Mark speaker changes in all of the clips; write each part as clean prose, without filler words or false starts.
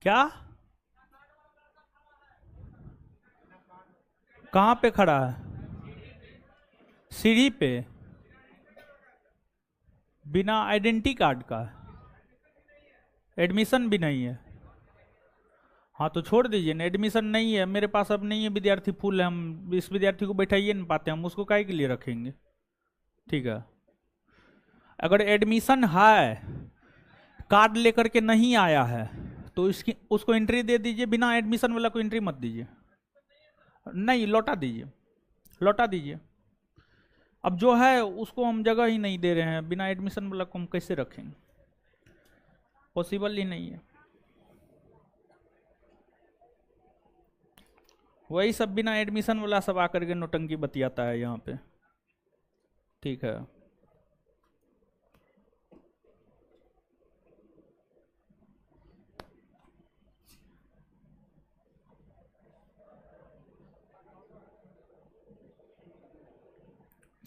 Speaker 1: क्या? कहाँ पे खड़ा है? सीढ़ी पे? बिना आइडेंटिटी कार्ड का? एडमिशन भी नहीं है? हाँ तो छोड़ दीजिए ना, एडमिशन नहीं है, मेरे पास अब नहीं है, विद्यार्थी फुल है, हम इस विद्यार्थी को बैठा ही नहीं पाते, हम उसको काहे के लिए रखेंगे? ठीक है, अगर एडमिशन है, कार्ड लेकर के नहीं आया है, तो इसकी उसको एंट्री दे दीजिए, बिना एडमिशन वाला को एंट्री मत दीजिए। नहीं, लौटा दीजिए, लौटा दीजिए। अब जो है उसको हम जगह ही नहीं दे रहे हैं, बिना एडमिशन वाला को हम कैसे रखेंगे? पॉसिबल ही नहीं है। वही सब बिना एडमिशन वाला सब आकर के नोटंकी बतियाता है यहाँ पे। ठीक है,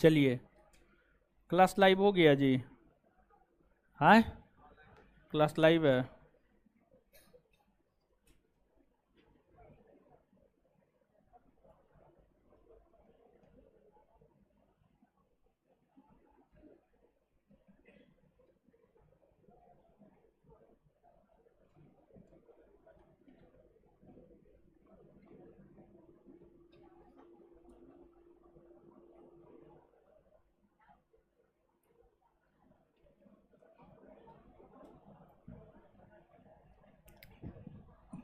Speaker 1: चलिए, क्लास लाइव हो गया जी? हाँ, क्लास लाइव है।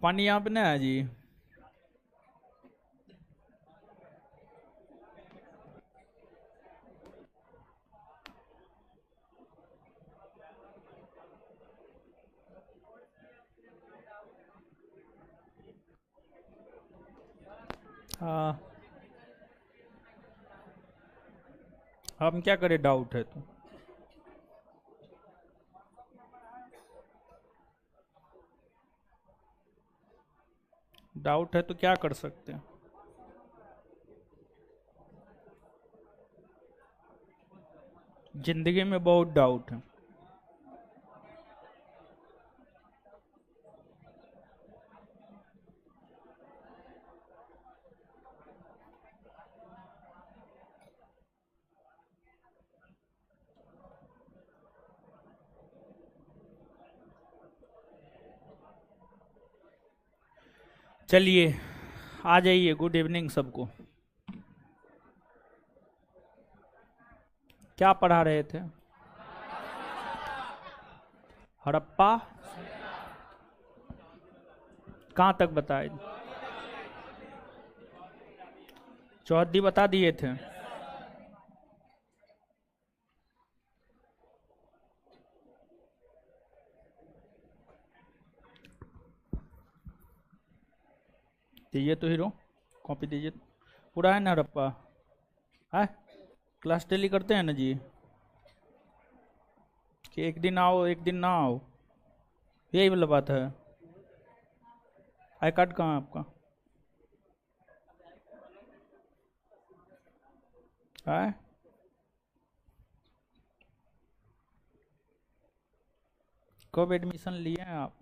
Speaker 1: पानी यहाँ पे नहीं है जी? हाँ, हम क्या करें, डाउट है तो? डाउट है तो क्या कर सकते हैं? जिंदगी में बहुत डाउट है। चलिए, आ जाइए, गुड इवनिंग सबको। क्या पढ़ा रहे थे? हड़प्पा? कहाँ तक बताए? चौहद्दी बता दिए थे? दीजिए तो हीरो, कॉपी दीजिए। पूरा है ना हड़प्पा? है? क्लास डेली करते हैं ना जी? कि एक दिन आओ एक दिन ना आओ, यही वाला बात है? आई कार्ड कहाँ है आपका? है? कब एडमिशन लिए हैं आप?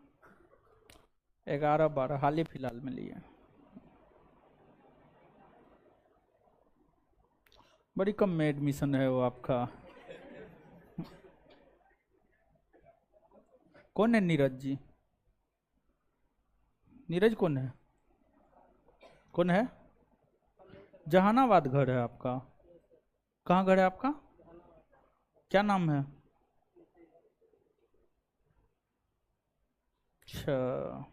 Speaker 1: 11-12 हाल ही फिलहाल में लिए हैं? बड़ी कम में एडमिशन है वो आपका। कौन है नीरज जी? नीरज कौन है? कौन है? जहानाबाद घर है आपका? कहाँ घर है आपका? क्या नाम है? अच्छा,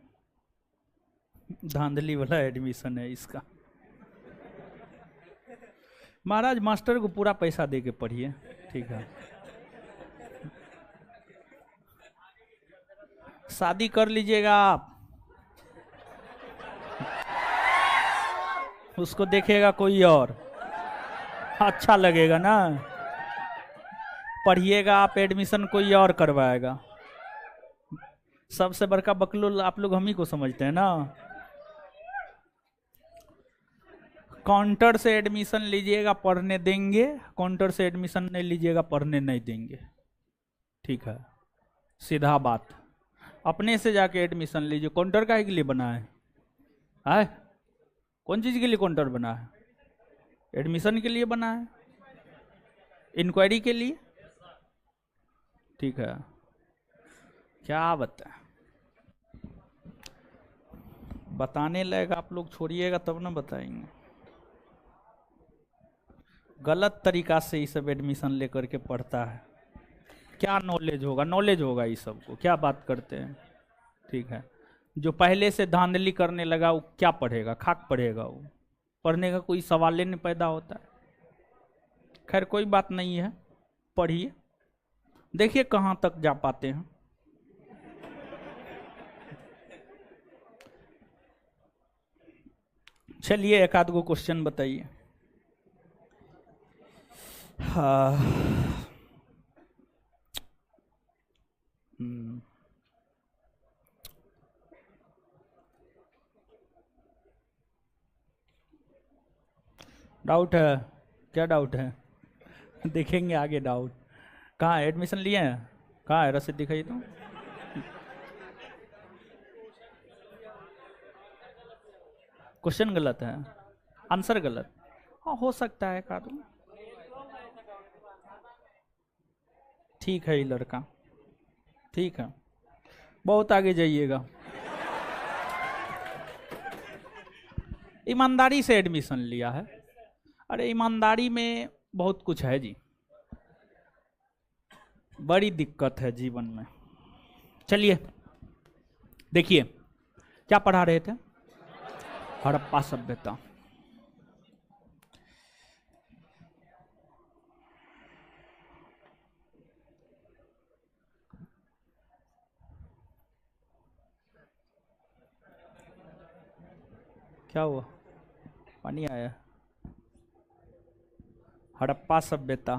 Speaker 1: धांधली वाला एडमिशन है इसका। महाराज, मास्टर को पूरा पैसा दे के पढ़िए, ठीक है? शादी कर लीजिएगा आप, उसको देखेगा कोई और, अच्छा लगेगा ना? पढ़िएगा आप, एडमिशन कोई और करवाएगा। सबसे बड़का बकलोल आप लोग हम ही को समझते हैं ना। काउंटर से एडमिशन लीजिएगा, पढ़ने देंगे। काउंटर से एडमिशन नहीं लीजिएगा, पढ़ने नहीं देंगे। ठीक है, सीधा बात। अपने से जाके एडमिशन लीजिए। काउंटर काहे के लिए बना है? कौन चीज के लिए काउंटर बना है? एडमिशन के लिए बना है, इंक्वायरी के लिए। ठीक है, क्या बताने लायक आप लोग छोड़िएगा तब ना बताएंगे। गलत तरीका से ये सब एडमिशन लेकर के पढ़ता है, क्या नॉलेज होगा? नॉलेज होगा ये सबको? क्या बात करते हैं? ठीक है, जो पहले से धांधली करने लगा वो क्या पढ़ेगा? खाक पढ़ेगा वो, पढ़ने का कोई सवाल ही नहीं पैदा होता है। खैर कोई बात नहीं है, पढ़िए, देखिए कहाँ तक जा पाते हैं। चलिए एक आध गो क्वेश्चन बताइए। हाँ, डाउट है? क्या डाउट है? देखेंगे आगे डाउट। कहाँ है? एडमिशन लिए हैं? कहाँ है? रसीद दिखाइए तो। क्वेश्चन गलत है, आंसर गलत। हाँ हो सकता है कादू। ठीक है ये लड़का, ठीक है, बहुत आगे जाइएगा। ईमानदारी से एडमिशन लिया है। अरे ईमानदारी में बहुत कुछ है जी, बड़ी दिक्कत है जीवन में। चलिए देखिए क्या पढ़ा रहे थे? हड़प्पा सभ्यता। क्या हुआ? पानी आया? हड़प्पा सभ्यता,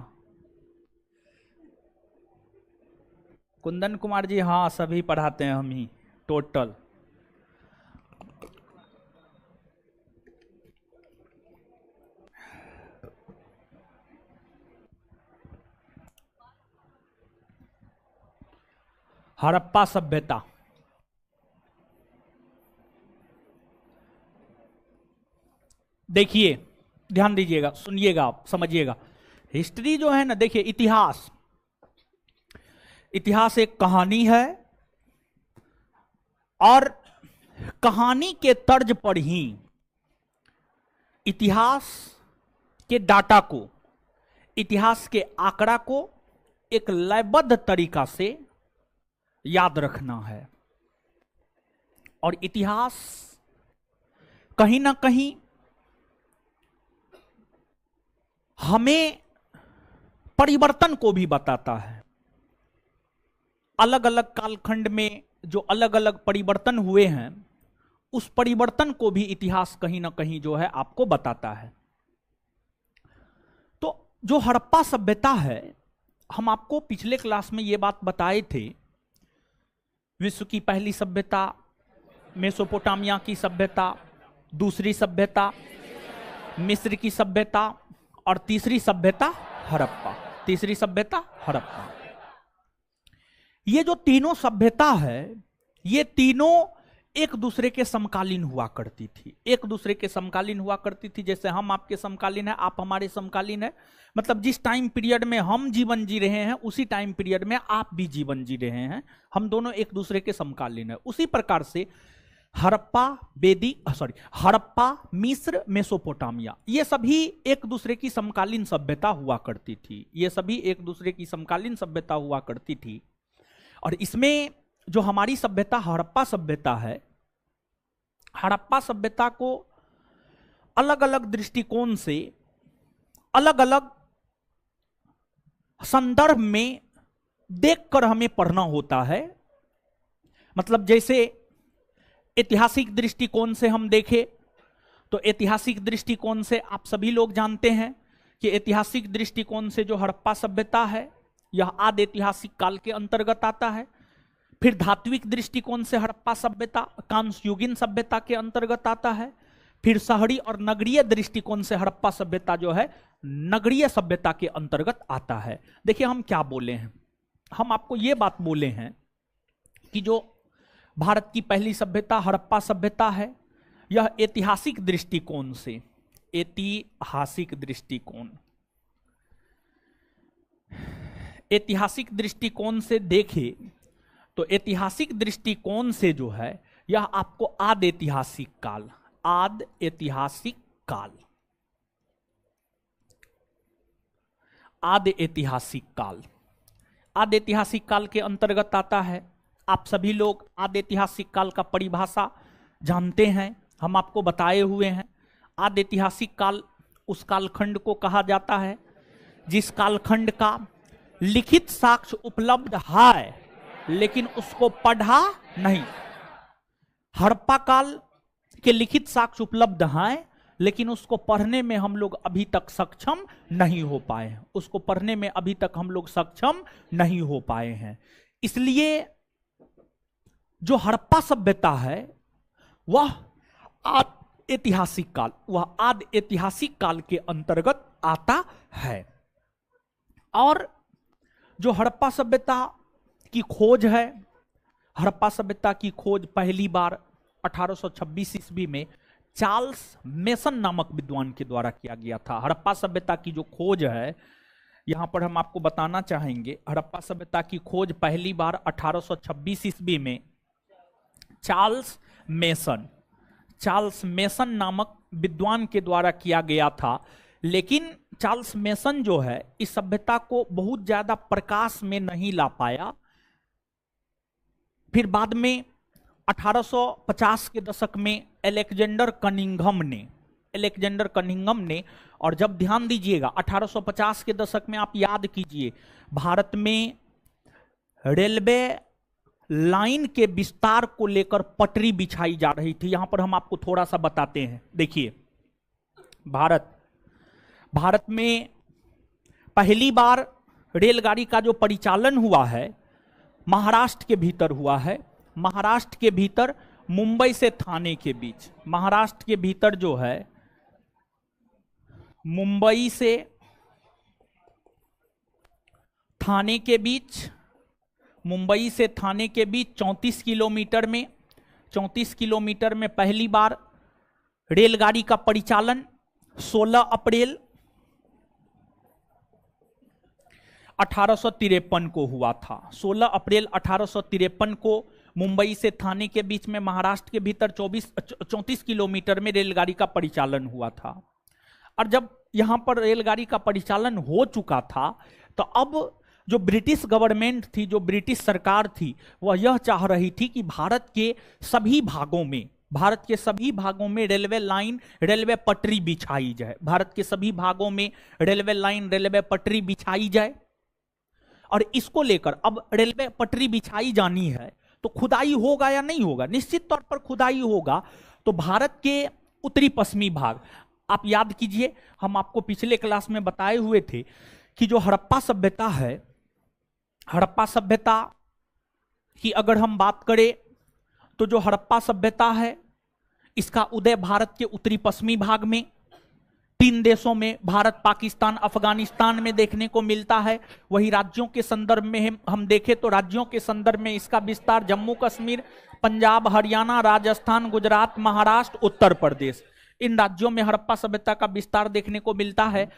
Speaker 1: कुंदन कुमार जी, हाँ सभी पढ़ाते हैं हम ही टोटल। हड़प्पा सभ्यता, देखिए ध्यान दीजिएगा, सुनिएगा, आप समझिएगा। हिस्ट्री जो है ना, देखिए इतिहास, इतिहास एक कहानी है और कहानी के तर्ज पर ही इतिहास के डाटा को, इतिहास के आंकड़ा को एक लयबद्ध तरीका से याद रखना है। और इतिहास कहीं ना कहीं हमें परिवर्तन को भी बताता है। अलग अलग कालखंड में जो अलग अलग परिवर्तन हुए हैं, उस परिवर्तन को भी इतिहास कहीं ना कहीं जो है आपको बताता है। तो जो हड़प्पा सभ्यता है, हम आपको पिछले क्लास में ये बात बताए थे, विश्व की पहली सभ्यता मेसोपोटामिया की सभ्यता, दूसरी सभ्यता मिस्र की सभ्यता और तीसरी सभ्यता हड़प्पा। तीसरी सभ्यता हड़प्पा। ये जो तीनों सभ्यता है, ये तीनों एक दूसरे के समकालीन हुआ करती थी। एक दूसरे के समकालीन हुआ करती थी, जैसे हम आपके समकालीन हैं, आप हमारे समकालीन हैं। मतलब जिस टाइम पीरियड में हम जीवन जी रहे हैं, उसी टाइम पीरियड में आप भी जीवन जी रहे हैं। हम दोनों एक दूसरे के समकालीन हैं। उसी प्रकार से हड़प्पा, मिस्र, मेसोपोटामिया, ये सभी एक दूसरे की समकालीन सभ्यता हुआ करती थी। ये सभी एक दूसरे की समकालीन सभ्यता हुआ करती थी। और इसमें जो हमारी सभ्यता हड़प्पा सभ्यता है, हड़प्पा सभ्यता को अलग अलग दृष्टिकोण से, अलग अलग संदर्भ में देखकर हमें पढ़ना होता है। मतलब जैसे ऐतिहासिक दृष्टिकोण से हम देखें तो ऐतिहासिक दृष्टिकोण से आप सभी लोग जानते हैं कि ऐतिहासिक दृष्टिकोण से जो हड़प्पा सभ्यता है, यह आदि ऐतिहासिक काल के अंतर्गत आता है। फिर धात्विक दृष्टिकोण से हड़प्पा सभ्यता कांस्युगीन सभ्यता के अंतर्गत आता है। फिर शहरी और नगरीय दृष्टिकोण से हड़प्पा सभ्यता जो है नगरीय सभ्यता के अंतर्गत आता है। देखिए हम क्या बोले हैं, हम आपको यह बात बोले हैं कि जो भारत की पहली सभ्यता हड़प्पा सभ्यता है। यह ऐतिहासिक दृष्टिकोण से, ऐतिहासिक दृष्टिकोण, ऐतिहासिक दृष्टिकोण से देखे तो ऐतिहासिक दृष्टिकोण से जो है यह आपको आदि ऐतिहासिक काल, आदि ऐतिहासिक काल, आदि ऐतिहासिक काल, आदि ऐतिहासिक काल के अंतर्गत आता है। आप सभी लोग आदि ऐतिहासिक काल का परिभाषा जानते हैं, हम आपको बताए हुए हैं। आदि ऐतिहासिक काल उस कालखंड को कहा जाता है जिस कालखंड का लिखित साक्ष्य उपलब्ध है लेकिन उसको पढ़ा नहीं। हड़प्पा काल के लिखित साक्ष्य उपलब्ध हैं लेकिन उसको पढ़ने में हम लोग अभी तक सक्षम नहीं हो पाए हैं, उसको पढ़ने में अभी तक हम लोग सक्षम नहीं हो पाए हैं। इसलिए जो हड़प्पा सभ्यता है वह आदि ऐतिहासिक काल, वह आदि ऐतिहासिक काल के अंतर्गत आता है। और जो हड़प्पा सभ्यता की खोज है, हड़प्पा सभ्यता की खोज पहली बार 1826 ईस्वी में चार्ल्स मेसन नामक विद्वान के द्वारा किया गया था। हड़प्पा सभ्यता की जो खोज है यहां पर हम आपको बताना चाहेंगे, हड़प्पा सभ्यता की खोज पहली बार 1826 ईस्वी में चार्ल्स मेसन नामक विद्वान के द्वारा किया गया था। लेकिन चार्ल्स मेसन जो है इस सभ्यता को बहुत ज्यादा प्रकाश में नहीं ला पाया। फिर बाद में 1850 के दशक में अलेक्जेंडर कनिंघम ने, और जब ध्यान दीजिएगा 1850 के दशक में आप याद कीजिए भारत में रेलवे लाइन के विस्तार को लेकर पटरी बिछाई जा रही थी। यहां पर हम आपको थोड़ा सा बताते हैं। देखिए, भारत में पहली बार रेलगाड़ी का जो परिचालन हुआ है महाराष्ट्र के भीतर हुआ है। महाराष्ट्र के भीतर मुंबई से थाने के बीच, महाराष्ट्र के भीतर जो है मुंबई से थाने के बीच, मुंबई से थाने के बीच 34 किलोमीटर में पहली बार रेलगाड़ी का परिचालन 16 अप्रैल 1853 को हुआ था। 16 अप्रैल 1853 को मुंबई से थाने के बीच में महाराष्ट्र के भीतर 34 किलोमीटर में रेलगाड़ी का परिचालन हुआ था। और जब यहां पर रेलगाड़ी का परिचालन हो चुका था तो अब जो ब्रिटिश गवर्नमेंट थी, जो ब्रिटिश सरकार थी, वह यह चाह रही थी कि भारत के सभी भागों में रेलवे लाइन, रेलवे पटरी बिछाई जाए। भारत के सभी भागों में रेलवे लाइन, रेलवे पटरी बिछाई जाए। और इसको लेकर अब रेलवे पटरी बिछाई जानी है तो खुदाई होगा या नहीं होगा? निश्चित तौर पर खुदाई होगा। तो भारत के उत्तरी पश्चिमी भाग, आप याद कीजिए हम आपको पिछले क्लास में बताए हुए थे कि जो हड़प्पा सभ्यता है, हड़प्पा सभ्यता की अगर हम बात करें तो जो हड़प्पा सभ्यता है इसका उदय भारत के उत्तरी पश्चिमी भाग में 3 देशों में, भारत, पाकिस्तान, अफगानिस्तान में देखने को मिलता है। वही राज्यों के संदर्भ में हम देखें तो राज्यों के संदर्भ में इसका विस्तार जम्मू कश्मीर, पंजाब, हरियाणा, राजस्थान, गुजरात, महाराष्ट्र, उत्तर प्रदेश, इन राज्यों में हड़प्पा सभ्यता का विस्तार देखने को मिलता है।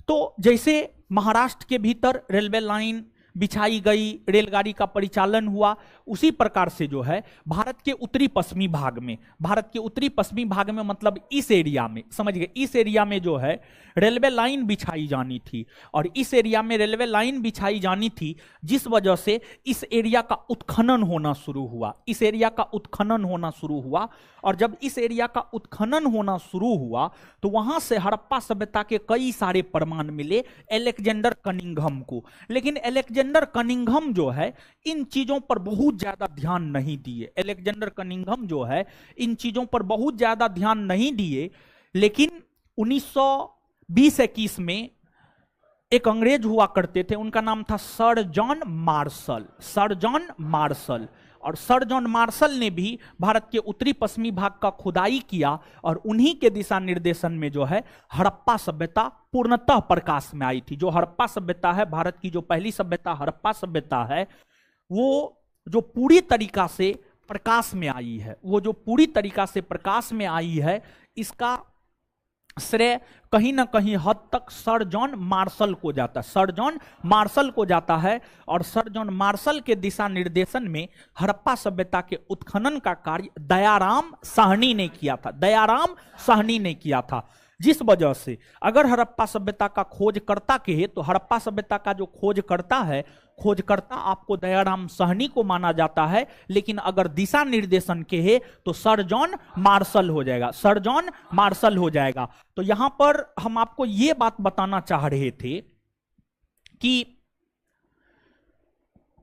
Speaker 1: तो जैसे महाराष्ट्र के भीतर रेलवे लाइन बिछाई गई, रेलगाड़ी का परिचालन हुआ, उसी प्रकार से जो है भारत के उत्तरी पश्चिमी भाग में, भारत के उत्तरी पश्चिमी भाग में मतलब इस एरिया में, समझ गए, इस एरिया में जो है रेलवे लाइन बिछाई जानी थी। और इस एरिया में रेलवे लाइन बिछाई जानी थी जिस वजह से इस एरिया का उत्खनन होना शुरू हुआ, इस एरिया का उत्खनन होना शुरू हुआ। और जब इस एरिया का उत्खनन होना शुरू हुआ तो वहां से हड़प्पा सभ्यता के कई सारे प्रमाण मिले अलेक्जेंडर कनिंघम को। लेकिन अलेक्जेंडर कनिंघम जो है इन चीजों पर बहुत ज्यादा ध्यान नहीं दिए। अलेक्जेंडर कनिंघम जो है इन चीजों पर बहुत ज्यादा ध्यान नहीं दिए। लेकिन 1920-21 में एक अंग्रेज हुआ करते थे, उनका नाम था sir John Marshall, sir John Marshall. और सर जॉन मार्शल ने भी भारत के उत्तरी पश्चिमी भाग का खुदाई किया और उन्हीं के दिशा निर्देशन में जो है हड़प्पा सभ्यता पूर्णतः प्रकाश में आई थी। जो हड़प्पा सभ्यता है, भारत की जो पहली सभ्यता हड़प्पा सभ्यता है, वो जो पूरी तरीका से प्रकाश में आई है, वो जो पूरी तरीका से प्रकाश में आई है, इसका श्रेय कहीं ना कहीं हद तक सर जॉन मार्शल को जाता है, सर जॉन मार्शल को जाता है। और सर जॉन मार्शल के दिशा निर्देशन में हड़प्पा सभ्यता के उत्खनन का कार्य दयाराम साहनी ने किया था, दयाराम साहनी ने किया था। जिस वजह से अगर हड़प्पा सभ्यता का खोजकर्ता कहे तो हड़प्पा सभ्यता का जो खोजकर्ता है, खोजकर्ता आपको दयाराम साहनी को माना जाता है, लेकिन अगर दिशा निर्देशन के है तो सर जॉन मार्शल हो जाएगा, सर जॉन मार्शल हो जाएगा। तो यहां पर हम आपको यह बात बताना चाह रहे थे कि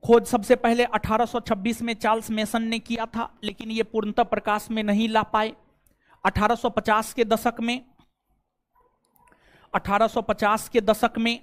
Speaker 1: खोज सबसे पहले 1826 में चार्ल्स मेसन ने किया था, लेकिन यह पूर्णतः प्रकाश में नहीं ला पाए। 1850 के दशक में 1850 के दशक में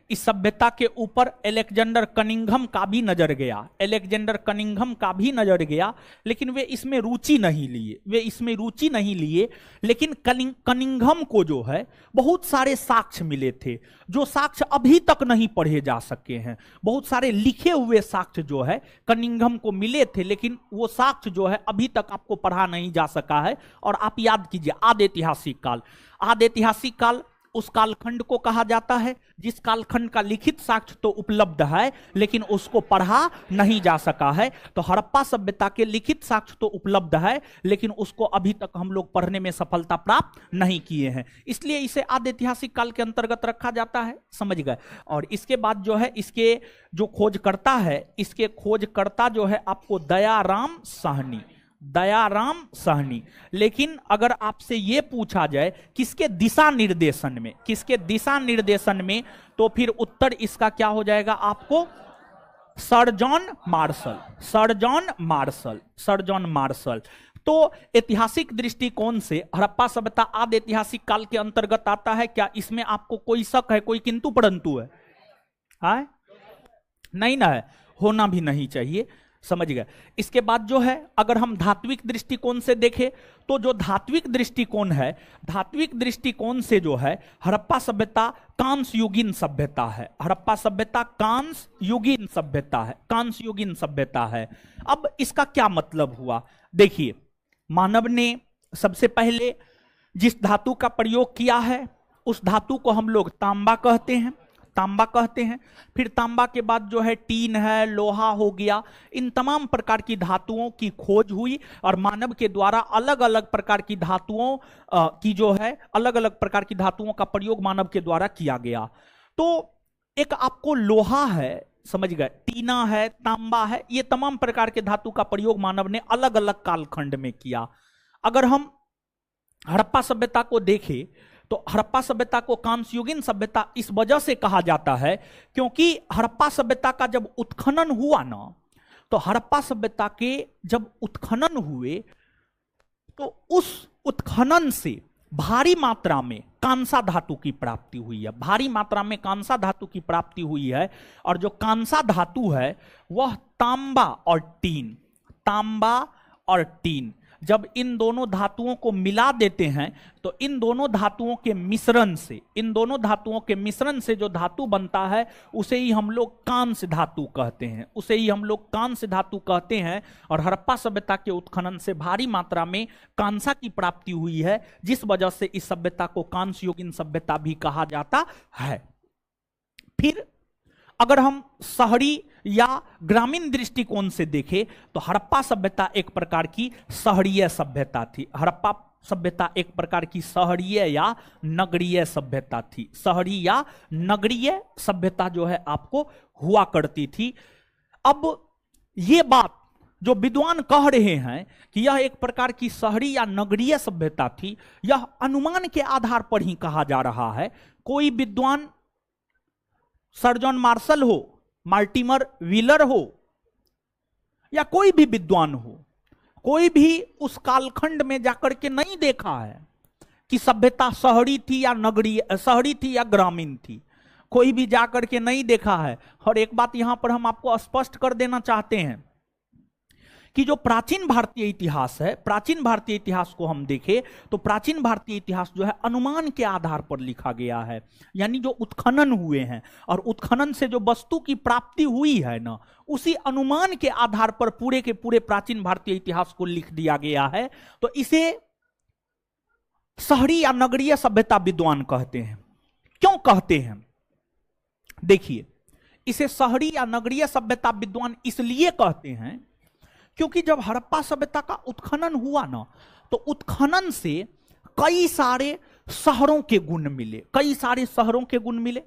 Speaker 1: इस सभ्यता के ऊपर अलेक्जेंडर कनिंघम का भी नजर गया, अलेक्जेंडर कनिंघम का भी नजर गया, लेकिन वे इसमें रुचि नहीं लिए, वे इसमें रुचि नहीं लिए। लेकिन कनिंघम को जो है बहुत सारे साक्ष्य मिले थे, जो साक्ष्य अभी तक नहीं पढ़े जा सके हैं। बहुत सारे लिखे हुए साक्ष्य जो है कनिंघम को मिले थे, लेकिन वो साक्ष्य जो है अभी तक आपको पढ़ा नहीं जा सका है। और आप याद कीजिए, आदि ऐतिहासिक काल, आदि ऐतिहासिक काल उस कालखंड को कहा जाता है जिस कालखंड का लिखित साक्ष्य तो उपलब्ध है, लेकिन उसको पढ़ा नहीं जा सका है। तो हड़प्पा सभ्यता के लिखित साक्ष्य तो उपलब्ध है, लेकिन उसको अभी तक हम लोग पढ़ने में सफलता प्राप्त नहीं किए हैं, इसलिए इसे आदि ऐतिहासिक काल के अंतर्गत रखा जाता है, समझ गए। और इसके बाद जो है इसके जो खोजकर्ता है, इसके खोजकर्ता जो है आपको दयाराम साहनी, दयाराम साहनी। लेकिन अगर आपसे यह पूछा जाए किसके दिशा निर्देशन में, किसके दिशा निर्देशन में, तो फिर उत्तर इसका क्या हो जाएगा आपको, sir John Marshall, sir John Marshall, sir John Marshall. तो ऐतिहासिक दृष्टिकोण से हड़प्पा सभ्यता आदि ऐतिहासिक काल के अंतर्गत आता है क्या? इसमें आपको कोई शक है, कोई किंतु परंतु है? नहीं ना है, होना भी नहीं चाहिए, समझ गए। इसके बाद जो है अगर हम धात्विक दृष्टिकोण से देखें तो जो धात्विक दृष्टिकोण है, धात्विक दृष्टिकोण से जो है हड़प्पा सभ्यता कांस्य युगीन सभ्यता है, हड़प्पा सभ्यता कांस्य युगीन सभ्यता है, कांस्य युगीन सभ्यता है। अब इसका क्या मतलब हुआ? देखिए, मानव ने सबसे पहले जिस धातु का प्रयोग किया है उस धातु को हम लोग तांबा कहते हैं, तांबा कहते हैं। फिर तांबा के बाद जो है टीन है, लोहा हो गया, इन तमाम प्रकार की धातुओं की खोज हुई और मानव के द्वारा अलग अलग प्रकार की धातुओं की जो है अलग अलग प्रकार की धातुओं का प्रयोग मानव के द्वारा किया गया। तो एक आपको लोहा है, समझ गए, टीना है, तांबा है, ये तमाम प्रकार के धातु का प्रयोग मानव ने अलग अलग कालखंड में किया। अगर हम हड़प्पा सभ्यता को देखें तो हड़प्पा सभ्यता को कांस्य युगीन सभ्यता इस वजह से कहा जाता है क्योंकि हड़प्पा सभ्यता का जब उत्खनन हुआ ना, तो हड़प्पा सभ्यता के जब उत्खनन हुए तो उस उत्खनन से भारी मात्रा में कांसा धातु की प्राप्ति हुई है, भारी मात्रा में कांसा धातु की प्राप्ति हुई है। और जो कांसा धातु है वह तांबा और टीन, तांबा और टीन, जब इन दोनों धातुओं को मिला देते हैं तो इन दोनों धातुओं के मिश्रण से, इन दोनों धातुओं के मिश्रण से जो धातु बनता है उसे ही हम लोग कांस्य धातु कहते हैं, उसे ही हम लोग कांस्य धातु कहते हैं। और हड़प्पा सभ्यता के उत्खनन से भारी मात्रा में कांसा की प्राप्ति हुई है, जिस वजह से इस सभ्यता को कांस्य युगीन सभ्यता भी कहा जाता है। फिर अगर हम शहरी या ग्रामीण दृष्टिकोण से देखें तो हड़प्पा सभ्यता एक प्रकार की शहरीय सभ्यता थी, हड़प्पा सभ्यता एक प्रकार की शहरीय या नगरीय सभ्यता थी, शहरी या नगरीय सभ्यता जो है आपको हुआ करती थी। अब ये बात जो विद्वान कह रहे हैं कि यह एक प्रकार की शहरी या नगरीय सभ्यता थी, यह अनुमान के आधार पर ही कहा जा रहा है। कोई विद्वान सर जॉन मार्शल हो, मार्टिमर व्हीलर हो, या कोई भी विद्वान हो, कोई भी उस कालखंड में जाकर के नहीं देखा है कि सभ्यता शहरी थी या नगरीय, शहरी थी या ग्रामीण थी, कोई भी जाकर के नहीं देखा है। और एक बात यहां पर हम आपको स्पष्ट कर देना चाहते हैं कि जो प्राचीन भारतीय इतिहास है, प्राचीन भारतीय इतिहास को हम देखें तो प्राचीन भारतीय इतिहास जो है अनुमान के आधार पर लिखा गया है। यानी जो उत्खनन हुए हैं और उत्खनन से जो वस्तु की प्राप्ति हुई है ना, उसी अनुमान के आधार पर पूरे के पूरे प्राचीन भारतीय इतिहास को लिख दिया गया है। तो इसे शहरी या नगरीय सभ्यता विद्वान कहते हैं। क्यों कहते हैं? देखिए, इसे शहरी या नगरीय सभ्यता विद्वान इसलिए कहते हैं क्योंकि जब हड़प्पा सभ्यता का उत्खनन हुआ ना, तो उत्खनन से कई सारे शहरों के गुण मिले, कई सारे शहरों के गुण मिले।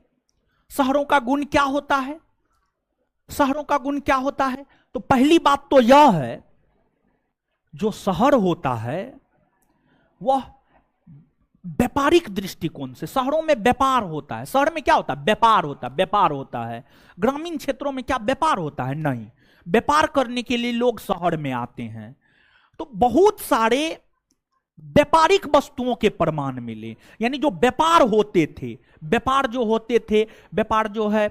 Speaker 1: शहरों का गुण क्या होता है? शहरों का गुण क्या होता है? तो पहली बात तो यह है, जो शहर होता है वह व्यापारिक दृष्टिकोण से, शहरों में व्यापार होता है। शहर में क्या होता है? व्यापार होता है, व्यापार होता है। ग्रामीण क्षेत्रों में क्या व्यापार होता है? नहीं। व्यापार करने के लिए लोग शहर में आते हैं, तो बहुत सारे व्यापारिक वस्तुओं के प्रमाण मिले। यानी जो व्यापार होते थे, व्यापार जो होते थे, व्यापार जो है,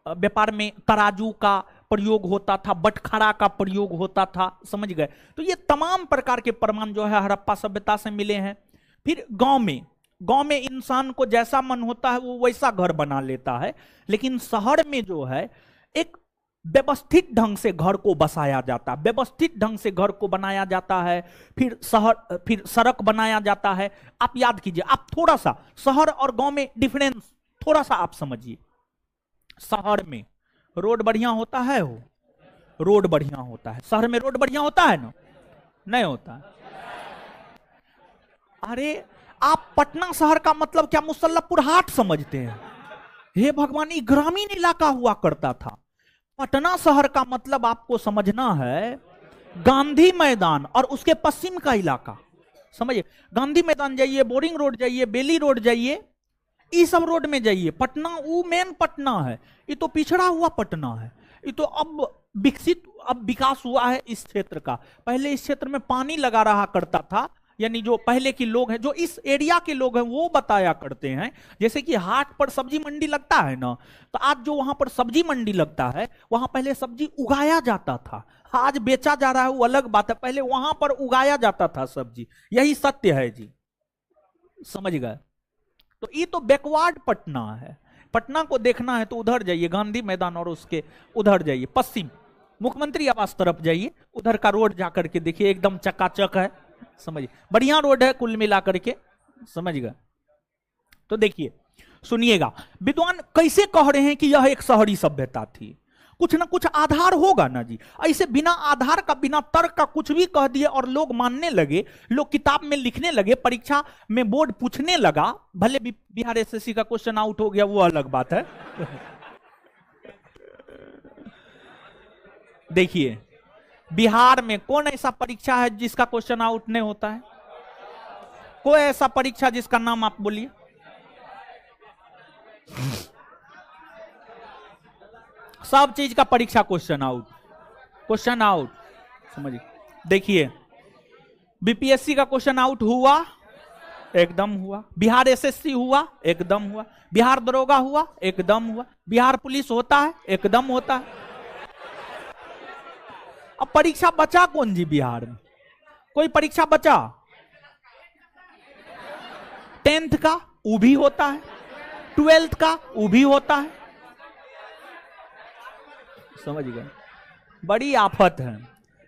Speaker 1: व्यापार में तराजू का प्रयोग होता था, बटखरा का प्रयोग होता था, समझ गए? तो ये तमाम प्रकार के प्रमाण जो है हड़प्पा सभ्यता से मिले हैं। फिर गांव में इंसान को जैसा मन होता है वो वैसा घर बना लेता है, लेकिन शहर में जो है एक व्यवस्थित ढंग से घर को बसाया जाता है, व्यवस्थित ढंग से घर को बनाया जाता है। फिर सड़क बनाया जाता है। आप याद कीजिए, आप थोड़ा सा शहर और गांव में डिफरेंस थोड़ा सा आप समझिए। शहर में रोड बढ़िया होता है, हो रोड बढ़िया होता है। शहर में रोड बढ़िया होता है ना? नहीं होता है। अरे आप पटना शहर का मतलब क्या मुसल्लमपुर हाट समझते हैं? हे भगवान, ये ग्रामीण इलाका हुआ करता था। पटना शहर का मतलब आपको समझना है गांधी मैदान और उसके पश्चिम का इलाका। समझिए, गांधी मैदान जाइए, बोरिंग रोड जाइए, बेली रोड जाइए, ये सब रोड में जाइए। पटना वो मेन पटना है, ये तो पिछड़ा हुआ पटना है। ये तो अब विकसित, अब विकास हुआ है इस क्षेत्र का। पहले इस क्षेत्र में पानी लगा रहा करता था। यानी जो पहले के लोग हैं, जो इस एरिया के लोग हैं, वो बताया करते हैं, जैसे कि हाट पर सब्जी मंडी लगता है ना, तो आज जो वहां पर सब्जी मंडी लगता है, वहां पहले सब्जी उगाया जाता था। आज बेचा जा रहा है वो अलग बात है, पहले वहां पर उगाया जाता था सब्जी। यही सत्य है जी, समझ गए? तो ये तो बैकवर्ड पटना है। पटना को देखना है तो उधर जाइए, गांधी मैदान और उसके उधर जाइए, पश्चिम मुख्यमंत्री आवास तरफ जाइए, उधर का रोड जाकर के देखिए, एकदम चकाचक है। समझिए, बढ़िया रोड है कुल मिला करके, समझ गए? तो देखिए, सुनिएगा, विद्वान कैसे कह रहे हैं कि यह एक शहरी सभ्यता थी। कुछ ना कुछ आधार होगा ना जी। ऐसे बिना आधार का, बिना तर्क का कुछ भी कह दिए और लोग मानने लगे, लोग किताब में लिखने लगे, परीक्षा में बोर्ड पूछने लगा। भले बिहार एसएससी का क्वेश्चन आउट हो गया, वो अलग बात है। देखिए, बिहार में कौन ऐसा परीक्षा है जिसका क्वेश्चन आउट नहीं होता है? कोई ऐसा परीक्षा जिसका नाम आप बोलिए। सब चीज का परीक्षा क्वेश्चन आउट, क्वेश्चन आउट, समझिए। देखिए, बीपीएससी का क्वेश्चन आउट हुआ, एकदम हुआ। बिहार एसएससी हुआ, एकदम हुआ। बिहार दरोगा हुआ, एकदम हुआ। बिहार पुलिस होता है, एकदम होता है। अब परीक्षा बचा कौन जी बिहार में? कोई परीक्षा बचा? 10th का वो भी होता है, 12th का वो भी होता है, समझ गए? बड़ी आफत है।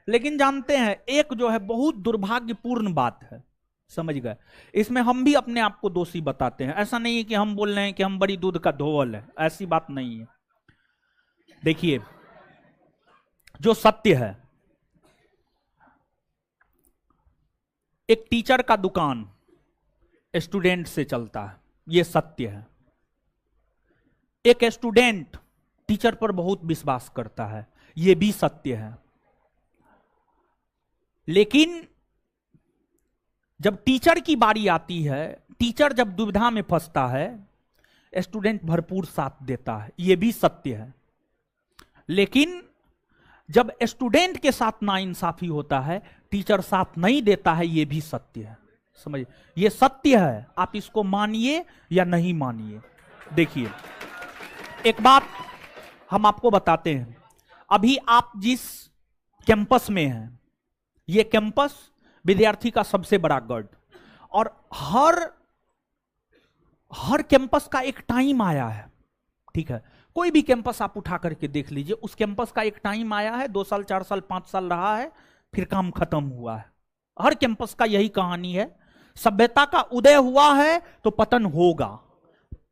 Speaker 1: लेकिन जानते हैं, एक जो है बहुत दुर्भाग्यपूर्ण बात है, समझ गए? इसमें हम भी अपने आप को दोषी बताते हैं। ऐसा नहीं है कि हम बोल रहे हैं कि हम बड़ी दूध का धोवल है, ऐसी बात नहीं है। देखिए, जो सत्य है, एक टीचर का दुकान स्टूडेंट से चलता है, यह सत्य है। एक स्टूडेंट टीचर पर बहुत विश्वास करता है, यह भी सत्य है। लेकिन जब टीचर की बारी आती है, टीचर जब दुविधा में फंसता है, स्टूडेंट भरपूर साथ देता है, यह भी सत्य है। लेकिन जब स्टूडेंट के साथ नाइंसाफी होता है, टीचर साथ नहीं देता है, यह भी सत्य है। समझिए, यह सत्य है, आप इसको मानिए या नहीं मानिए। देखिए, एक बात हम आपको बताते हैं। अभी आप जिस कैंपस में हैं, ये कैंपस विद्यार्थी का सबसे बड़ा गढ़। और हर कैंपस का एक टाइम आया है, ठीक है। कोई भी कैंपस आप उठा करके देख लीजिए, उस कैंपस का एक टाइम आया है, 2 साल 4 साल 5 साल रहा है, फिर काम खत्म हुआ है। हर कैंपस का यही कहानी है। सभ्यता का उदय हुआ है तो पतन होगा,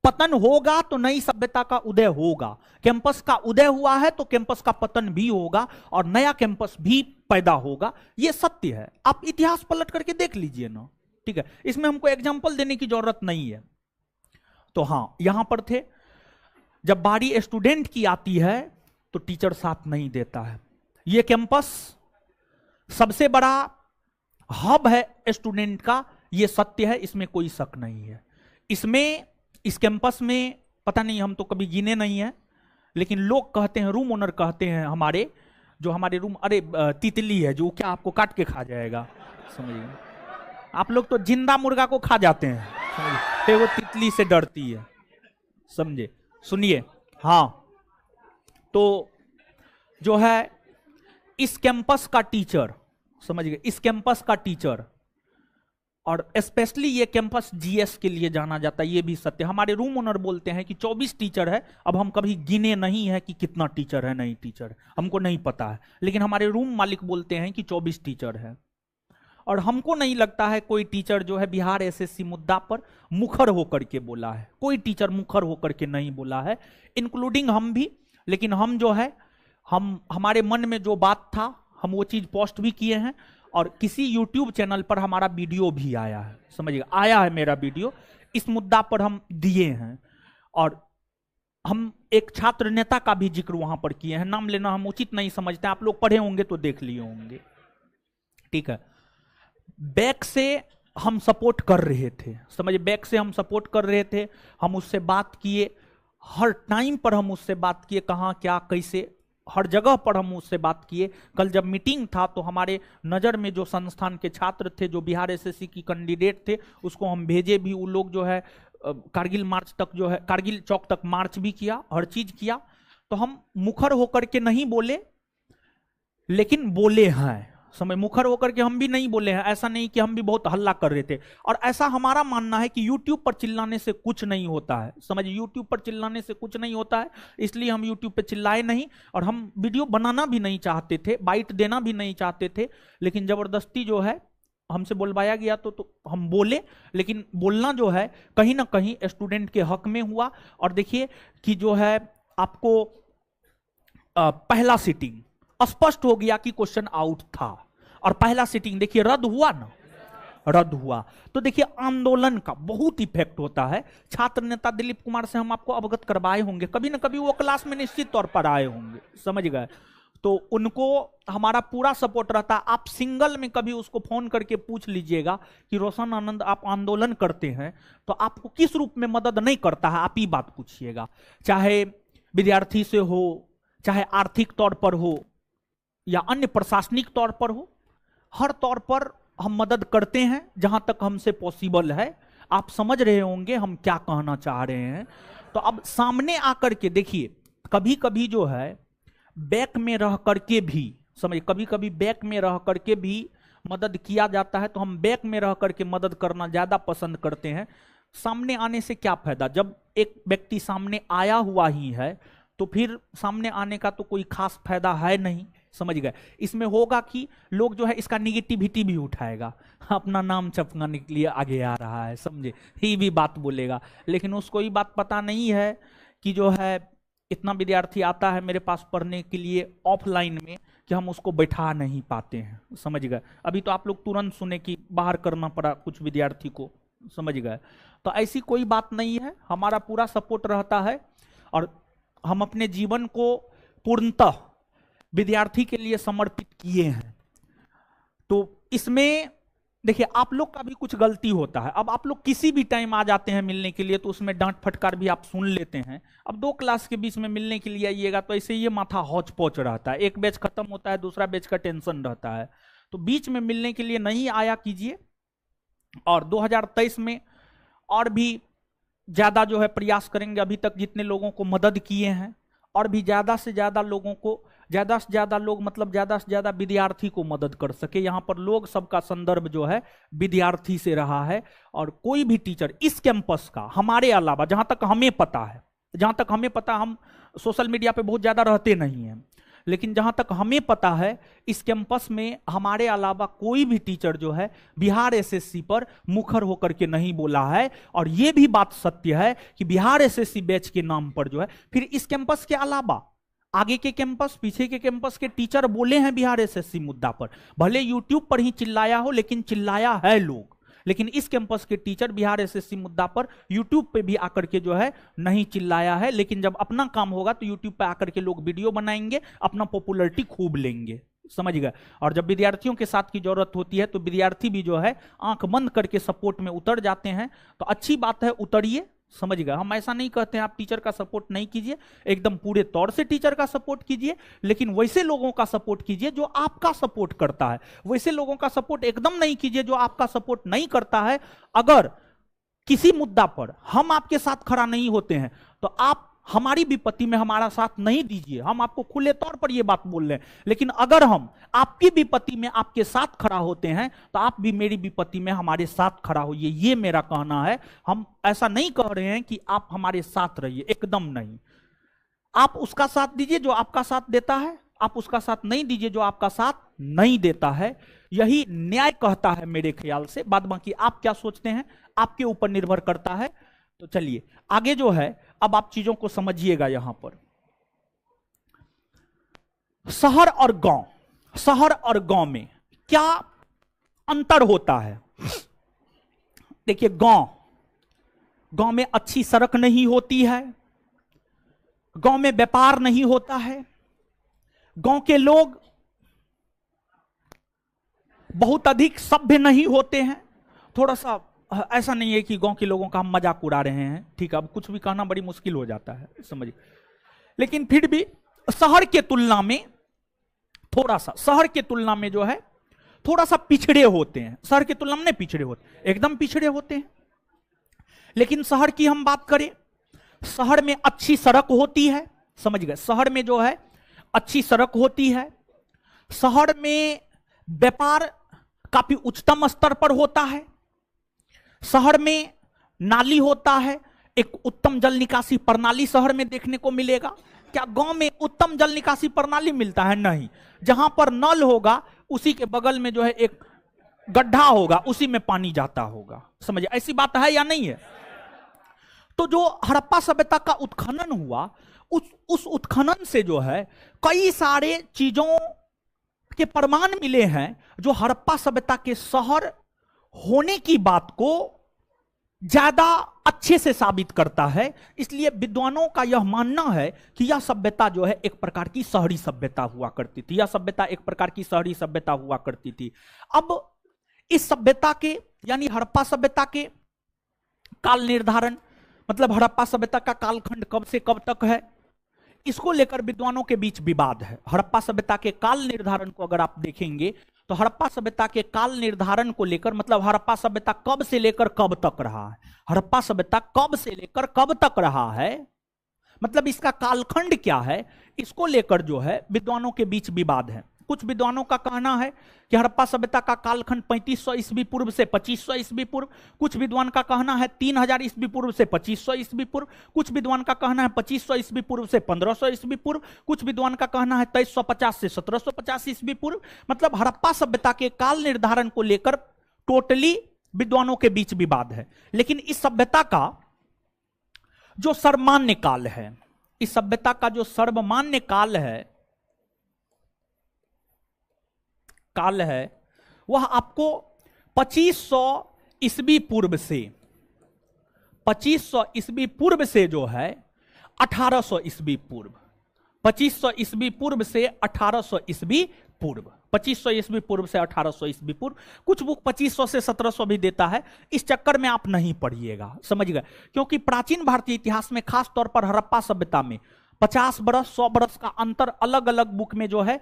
Speaker 1: पतन होगा तो नई सभ्यता का उदय होगा। कैंपस का उदय हुआ है तो कैंपस का पतन भी होगा और नया कैंपस भी पैदा होगा। यह सत्य है, आप इतिहास पलट करके देख लीजिए ना, ठीक है। इसमें हमको एग्जाम्पल देने की जरूरत नहीं है। तो हां, यहां पर थे, जब बारी स्टूडेंट की आती है तो टीचर साथ नहीं देता है। यह कैंपस सबसे बड़ा हब है स्टूडेंट का, यह सत्य है, इसमें कोई शक नहीं है। इस कैंपस में पता नहीं, हम तो कभी गिने नहीं है, लेकिन लोग कहते हैं, रूम ओनर कहते हैं हमारे, जो हमारे रूम, अरे तितली है जो क्या आपको काट के खा जाएगा, समझिए। आप लोग तो जिंदा मुर्गा को खा जाते हैं, समझिए, वो तितली से डरती है, समझे। सुनिए, हाँ, तो जो है इस कैंपस का टीचर, समझिए, इस कैंपस का टीचर, और स्पेशली ये कैंपस जीएस के लिए जाना जाता है, ये भी सत्य। हमारे रूम ओनर बोलते हैं कि 24 टीचर है। अब हम कभी गिने नहीं है कि कितना टीचर है, नहीं टीचर, हमको नहीं पता है, लेकिन हमारे रूम मालिक बोलते हैं कि 24 टीचर है। और हमको नहीं लगता है कोई टीचर जो है बिहार एसएससी मुद्दा पर मुखर होकर के बोला है, कोई टीचर मुखर होकर के नहीं बोला है, इंक्लूडिंग हम भी। लेकिन हम जो है, हमारे मन में जो बात था, हम वो चीज पोस्ट भी किए हैं, और किसी YouTube चैनल पर हमारा वीडियो भी आया है, समझिएगा, आया है मेरा वीडियो, इस मुद्दा पर हम दिए हैं। और हम एक छात्र नेता का भी जिक्र वहां पर किए हैं, नाम लेना हम उचित नहीं समझते, आप लोग पढ़े होंगे तो देख लिए होंगे, ठीक है। बैक से हम सपोर्ट कर रहे थे, समझिए, बैक से हम सपोर्ट कर रहे थे, हम उससे बात किए, हर टाइम पर हम उससे बात किए, कहां क्या कैसे, हर जगह पर हम उससे बात किए। कल जब मीटिंग था तो हमारे नज़र में जो संस्थान के छात्र थे, जो बिहार एसएससी की कैंडिडेट थे, उसको हम भेजे भी। वो लोग जो है कारगिल मार्च तक, जो है कारगिल चौक तक मार्च भी किया, हर चीज किया। तो हम मुखर होकर के नहीं बोले, लेकिन बोले हैं, समझ, मुखर होकर के हम भी नहीं बोले हैं। ऐसा नहीं कि हम भी बहुत हल्ला कर रहे थे, और ऐसा हमारा मानना है कि YouTube पर चिल्लाने से कुछ नहीं होता है, समझिए, YouTube पर चिल्लाने से कुछ नहीं होता है, इसलिए हम YouTube पे चिल्लाए नहीं। और हम वीडियो बनाना भी नहीं चाहते थे, बाइट देना भी नहीं चाहते थे, लेकिन जबरदस्ती जो है हमसे बोलवाया गया तो हम बोले। लेकिन बोलना जो है कहीं ना कहीं स्टूडेंट के हक में हुआ। और देखिए कि जो है आपको पहला सीटिंग स्पष्ट हो गया कि क्वेश्चन आउट था, और पहला सीटिंग देखिए रद्द हुआ ना, रद्द हुआ। तो देखिए आंदोलन का बहुत इफेक्ट होता है। छात्र नेता दिलीप कुमार से हम आपको अवगत करवाए होंगे, कभी ना कभी वो क्लास में निश्चित तौर पर आए होंगे, समझ गए। तो उनको हमारा पूरा सपोर्ट रहता है। आप सिंगल में कभी उसको फोन करके पूछ लीजिएगा कि रोशन आनंद आप आंदोलन करते हैं तो आपको किस रूप में मदद नहीं करता है, आप ही बात पूछिएगा। चाहे विद्यार्थी से हो, चाहे आर्थिक तौर पर हो, या अन्य प्रशासनिक तौर पर हो, हर तौर पर हम मदद करते हैं जहां तक हमसे पॉसिबल है। आप समझ रहे होंगे हम क्या कहना चाह रहे हैं। तो अब सामने आकर के देखिए, कभी कभी जो है बैक में रह करके भी, समझिए, कभी कभी बैक में रह करके भी मदद किया जाता है, तो हम बैक में रह करके मदद करना ज्यादा पसंद करते हैं। सामने आने से क्या फायदा, जब एक व्यक्ति सामने आया हुआ ही है तो फिर सामने आने का तो कोई खास फायदा है नहीं, समझ गए। इसमें होगा कि लोग जो है इसका निगेटिविटी भी उठाएगा, अपना नाम छपवाने के लिए आगे आ रहा है, समझे, ही भी बात बोलेगा। लेकिन उसको ये बात पता नहीं है कि जो है इतना विद्यार्थी आता है मेरे पास पढ़ने के लिए ऑफलाइन में कि हम उसको बैठा नहीं पाते हैं, समझ गए। अभी तो आप लोग तुरंत सुने कि बाहर करना पड़ा कुछ विद्यार्थी को, समझ गए। तो ऐसी कोई बात नहीं है, हमारा पूरा सपोर्ट रहता है और हम अपने जीवन को पूर्णतः विद्यार्थी के लिए समर्पित किए हैं। तो इसमें देखिए आप लोग का भी कुछ गलती होता है। अब आप लोग किसी भी टाइम आ जाते हैं मिलने के लिए तो उसमें डांट फटकार भी आप सुन लेते हैं। अब 2 क्लास के बीच में मिलने के लिए आइएगा तो ऐसे ये माथा हौच पौच रहता है, एक बैच खत्म होता है, दूसरा बैच का टेंशन रहता है। तो बीच में मिलने के लिए नहीं आया कीजिए। और 2023 में और भी ज्यादा जो है प्रयास करेंगे, अभी तक जितने लोगों को मदद किए हैं और भी ज्यादा से ज्यादा लोगों को ज्यादा से ज्यादा लोग मतलब ज्यादा से ज्यादा विद्यार्थी को मदद कर सके। यहाँ पर लोग सबका संदर्भ जो है विद्यार्थी से रहा है। और कोई भी टीचर इस कैंपस का हमारे अलावा, जहां तक हमें पता है, जहां तक हमें पता, हम सोशल मीडिया पे बहुत ज्यादा रहते नहीं हैं, लेकिन जहां तक हमें पता है इस कैंपस में हमारे अलावा कोई भी टीचर जो है बिहार एसएससी पर मुखर होकर के नहीं बोला है। और यह भी बात सत्य है कि बिहार एसएससी बैच के नाम पर जो है, फिर इस कैंपस के अलावा आगे के कैंपस, पीछे के कैंपस के टीचर बोले हैं बिहार एसएससी मुद्दा पर, भले यूट्यूब पर ही चिल्लाया हो, लेकिन चिल्लाया है लोग। लेकिन इस कैंपस के टीचर बिहार एसएससी मुद्दा पर यूट्यूब पे भी आकर के जो है नहीं चिल्लाया है। लेकिन जब अपना काम होगा तो यूट्यूब पे आकर के लोग वीडियो बनाएंगे, अपना पॉपुलैरिटी खूब लेंगे, समझ गए। और जब विद्यार्थियों के साथ की जरूरत होती है तो विद्यार्थी भी जो है आंख बंद करके सपोर्ट में उतर जाते हैं। तो अच्छी बात है, उतरिए, समझ गए। हम ऐसा नहीं कहते हैं आप टीचर का सपोर्ट नहीं कीजिए, एकदम पूरे तौर से टीचर का सपोर्ट कीजिए, लेकिन वैसे लोगों का सपोर्ट कीजिए जो आपका सपोर्ट करता है। वैसे लोगों का सपोर्ट एकदम नहीं कीजिए जो आपका सपोर्ट नहीं करता है। अगर किसी मुद्दा पर हम आपके साथ खड़ा नहीं होते हैं तो आप हमारी विपत्ति में हमारा साथ नहीं दीजिए। हम आपको खुले तौर पर यह बात बोल रहे हैं। लेकिन अगर हम आपकी विपत्ति में आपके साथ खड़ा होते हैं तो आप भी मेरी विपत्ति में हमारे साथ खड़ा होइए, ये मेरा कहना है। हम ऐसा नहीं कह रहे हैं कि आप हमारे साथ रहिए, एकदम नहीं। आप उसका साथ दीजिए जो आपका साथ देता है, आप उसका साथ नहीं दीजिए जो आपका साथ नहीं देता है। यही न्याय कहता है मेरे ख्याल से। बाद बाकी आप क्या सोचते हैं आपके ऊपर निर्भर करता है। तो चलिए आगे जो है, अब आप चीजों को समझिएगा। यहां पर शहर और गांव, शहर और गांव में क्या अंतर होता है। देखिए, गांव में अच्छी सड़क नहीं होती है, गांव में व्यापार नहीं होता है, गांव के लोग बहुत अधिक सभ्य नहीं होते हैं। थोड़ा सा ऐसा नहीं है कि गांव के लोगों का हम मजाक उड़ा रहे हैं, ठीक है, अब कुछ भी कहना बड़ी मुश्किल हो जाता है, समझिए। लेकिन फिर भी शहर के तुलना में थोड़ा सा, शहर के तुलना में जो है थोड़ा सा पिछड़े होते हैं। शहर के तुलना में नहीं पिछड़े होते, एकदम पिछड़े होते हैं। लेकिन शहर की हम बात करें, शहर में अच्छी सड़क होती है, समझ गए। शहर में जो है अच्छी सड़क होती है, शहर में व्यापार काफी उच्चतम स्तर पर होता है, शहर में नाली होता है, एक उत्तम जल निकासी प्रणाली शहर में देखने को मिलेगा। क्या गांव में उत्तम जल निकासी प्रणाली मिलता है? नहीं। जहां पर नल होगा उसी के बगल में जो है एक गड्ढा होगा, उसी में पानी जाता होगा, समझिए। ऐसी बात है या नहीं है? तो जो हड़प्पा सभ्यता का उत्खनन हुआ, उस उत्खनन से जो है कई सारे चीजों के प्रमाण मिले हैं जो हड़प्पा सभ्यता के शहर होने की बात को ज्यादा अच्छे से साबित करता है। इसलिए विद्वानों का यह मानना है कि यह सभ्यता जो है एक प्रकार की शहरी सभ्यता हुआ करती थी, यह सभ्यता एक प्रकार की शहरी सभ्यता हुआ करती थी। अब इस सभ्यता के यानी हड़प्पा सभ्यता के काल निर्धारण, मतलब हड़प्पा सभ्यता का कालखंड कब से कब तक है, इसको लेकर विद्वानों के बीच विवाद है। हड़प्पा सभ्यता के काल निर्धारण को अगर आप देखेंगे तो हड़प्पा सभ्यता के काल निर्धारण को लेकर, मतलब हड़प्पा सभ्यता कब से लेकर कब तक रहा है, हड़प्पा सभ्यता कब से लेकर कब तक रहा है, मतलब इसका कालखंड क्या है, इसको लेकर जो है विद्वानों के बीच विवाद है। कुछ विद्वानों का कहना है कि हड़प्पा सभ्यता का कालखंड 3500 ईस्वी पूर्व से 2500 ईस्वी पूर्व, कुछ विद्वान का कहना है 3000 ईस्वी पूर्व से 2500 ईस्वी पूर्व, कुछ विद्वान का कहना है 2500 ईस्वी पूर्व से 1500 ईस्वी पूर्व, कुछ विद्वान का कहना है 2350 से 1750 ईस्वी पूर्व। मतलब हड़प्पा सभ्यता के काल निर्धारण को लेकर टोटली विद्वानों के बीच विवाद है। लेकिन इस सभ्यता का जो सर्वमान्य काल है, इस सभ्यता का जो सर्वमान्य काल है वह आपको 2500 ईस्वी पूर्व से, 2500 ईस्वी पूर्व से जो है 1800 ईस्वी पूर्व, 2500 ईस्वी पूर्व से 1800 ईस्वी पूर्व, 2500 ईस्वी पूर्व से 1800 ईस्वी पूर्व। कुछ बुक 2500 से 1700 भी देता है, इस चक्कर में आप नहीं पढ़िएगा, समझ गए। क्योंकि प्राचीन भारतीय इतिहास में खास तौर पर हड़प्पा सभ्यता में 50 बरस 100 बरस का अंतर अलग अलग बुक में जो है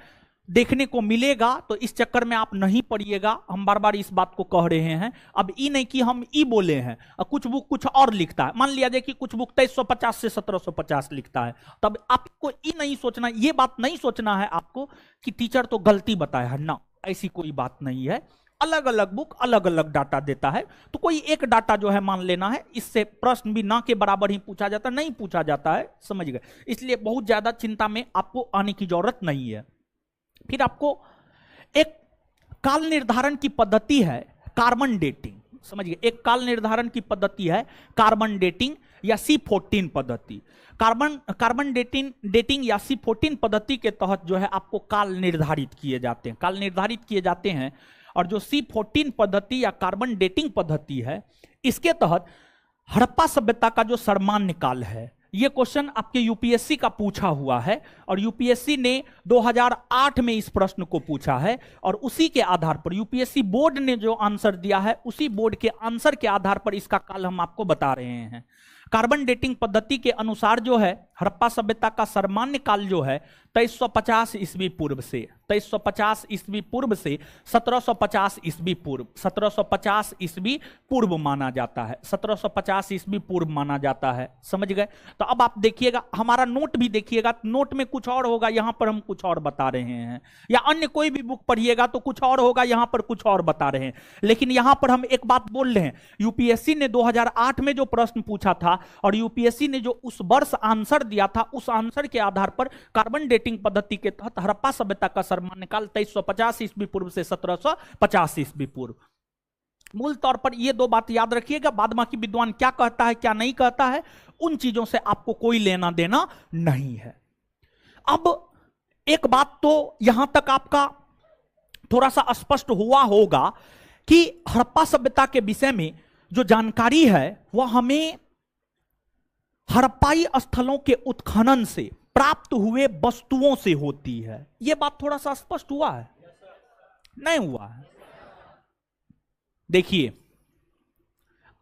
Speaker 1: देखने को मिलेगा, तो इस चक्कर में आप नहीं पढ़िएगा। हम बार बार इस बात को कह रहे हैं। अब ई नहीं कि हम ई बोले हैं, कुछ बुक कुछ और लिखता है। मान लिया जाए कि कुछ बुक 2350 से 1750 लिखता है, तब आपको ई नहीं सोचना, ये बात नहीं सोचना है आपको कि टीचर तो गलती बताया है ना, ऐसी कोई बात नहीं है। अलग अलग बुक अलग अलग डाटा देता है, तो कोई एक डाटा जो है मान लेना है। इससे प्रश्न भी ना के बराबर ही पूछा जाता, नहीं पूछा जाता है, समझ गए। इसलिए बहुत ज्यादा चिंता में आपको आने की जरूरत नहीं है। फिर आपको एक काल निर्धारण की पद्धति है कार्बन डेटिंग, समझिए। एक काल निर्धारण की पद्धति है कार्बन डेटिंग या C14 पद्धति। कार्बन डेटिंग या C14 पद्धति के तहत जो है आपको काल निर्धारित किए जाते हैं, काल निर्धारित किए जाते हैं। और जो C14 पद्धति या कार्बन डेटिंग पद्धति है, इसके तहत हड़प्पा सभ्यता का जो सर्वमान्य काल है, ये क्वेश्चन आपके यूपीएससी का पूछा हुआ है, और यूपीएससी ने 2008 में इस प्रश्न को पूछा है, और उसी के आधार पर यूपीएससी बोर्ड ने जो आंसर दिया है, उसी बोर्ड के आंसर के आधार पर इसका काल हम आपको बता रहे हैं। कार्बन डेटिंग पद्धति के अनुसार जो है हड़प्पा सभ्यता का सर्वमान्य काल जो है 2350 ईस्वी पूर्व से 2350 ईस्वी पूर्व से 1750 ईस्वी पूर्व 1750 ईस्वी पूर्व माना जाता है, 1750 ईस्वी पूर्व माना जाता है, समझ गए। तो अब आप देखिएगा, हमारा नोट भी देखिएगा, नोट में कुछ और होगा, यहां पर हम कुछ और बता रहे हैं, या अन्य कोई भी बुक पढ़िएगा तो कुछ और होगा, यहां पर कुछ और बता रहे हैं। लेकिन यहां पर हम एक बात बोल रहे हैं, यूपीएससी ने 2008 में जो प्रश्न पूछा था और यूपीएससी ने जो उस वर्ष आंसर दिया था, उस आंसर के आधार पर कार्बन डेटिंग पद्धति के तहत हड़प्पा सभ्यता का सर्वमान्य काल 2350 ईस्वी पूर्व से 1750 ईस्वी पूर्व। मूल तौर पर ये दो बात याद रखिएगा। बाद बाकी विद्वान क्या कहता है क्या नहीं कहता है, उन चीजों से आपको कोई लेना देना नहीं है। अब एक बात तो यहां तक आपका थोड़ा सा स्पष्ट हुआ होगा कि हड़प्पा सभ्यता के विषय में जो जानकारी है वह हमें हड़प्पाई स्थलों के उत्खनन से प्राप्त हुए वस्तुओं से होती है। यह बात थोड़ा सा स्पष्ट हुआ है, नहीं हुआ है? देखिए,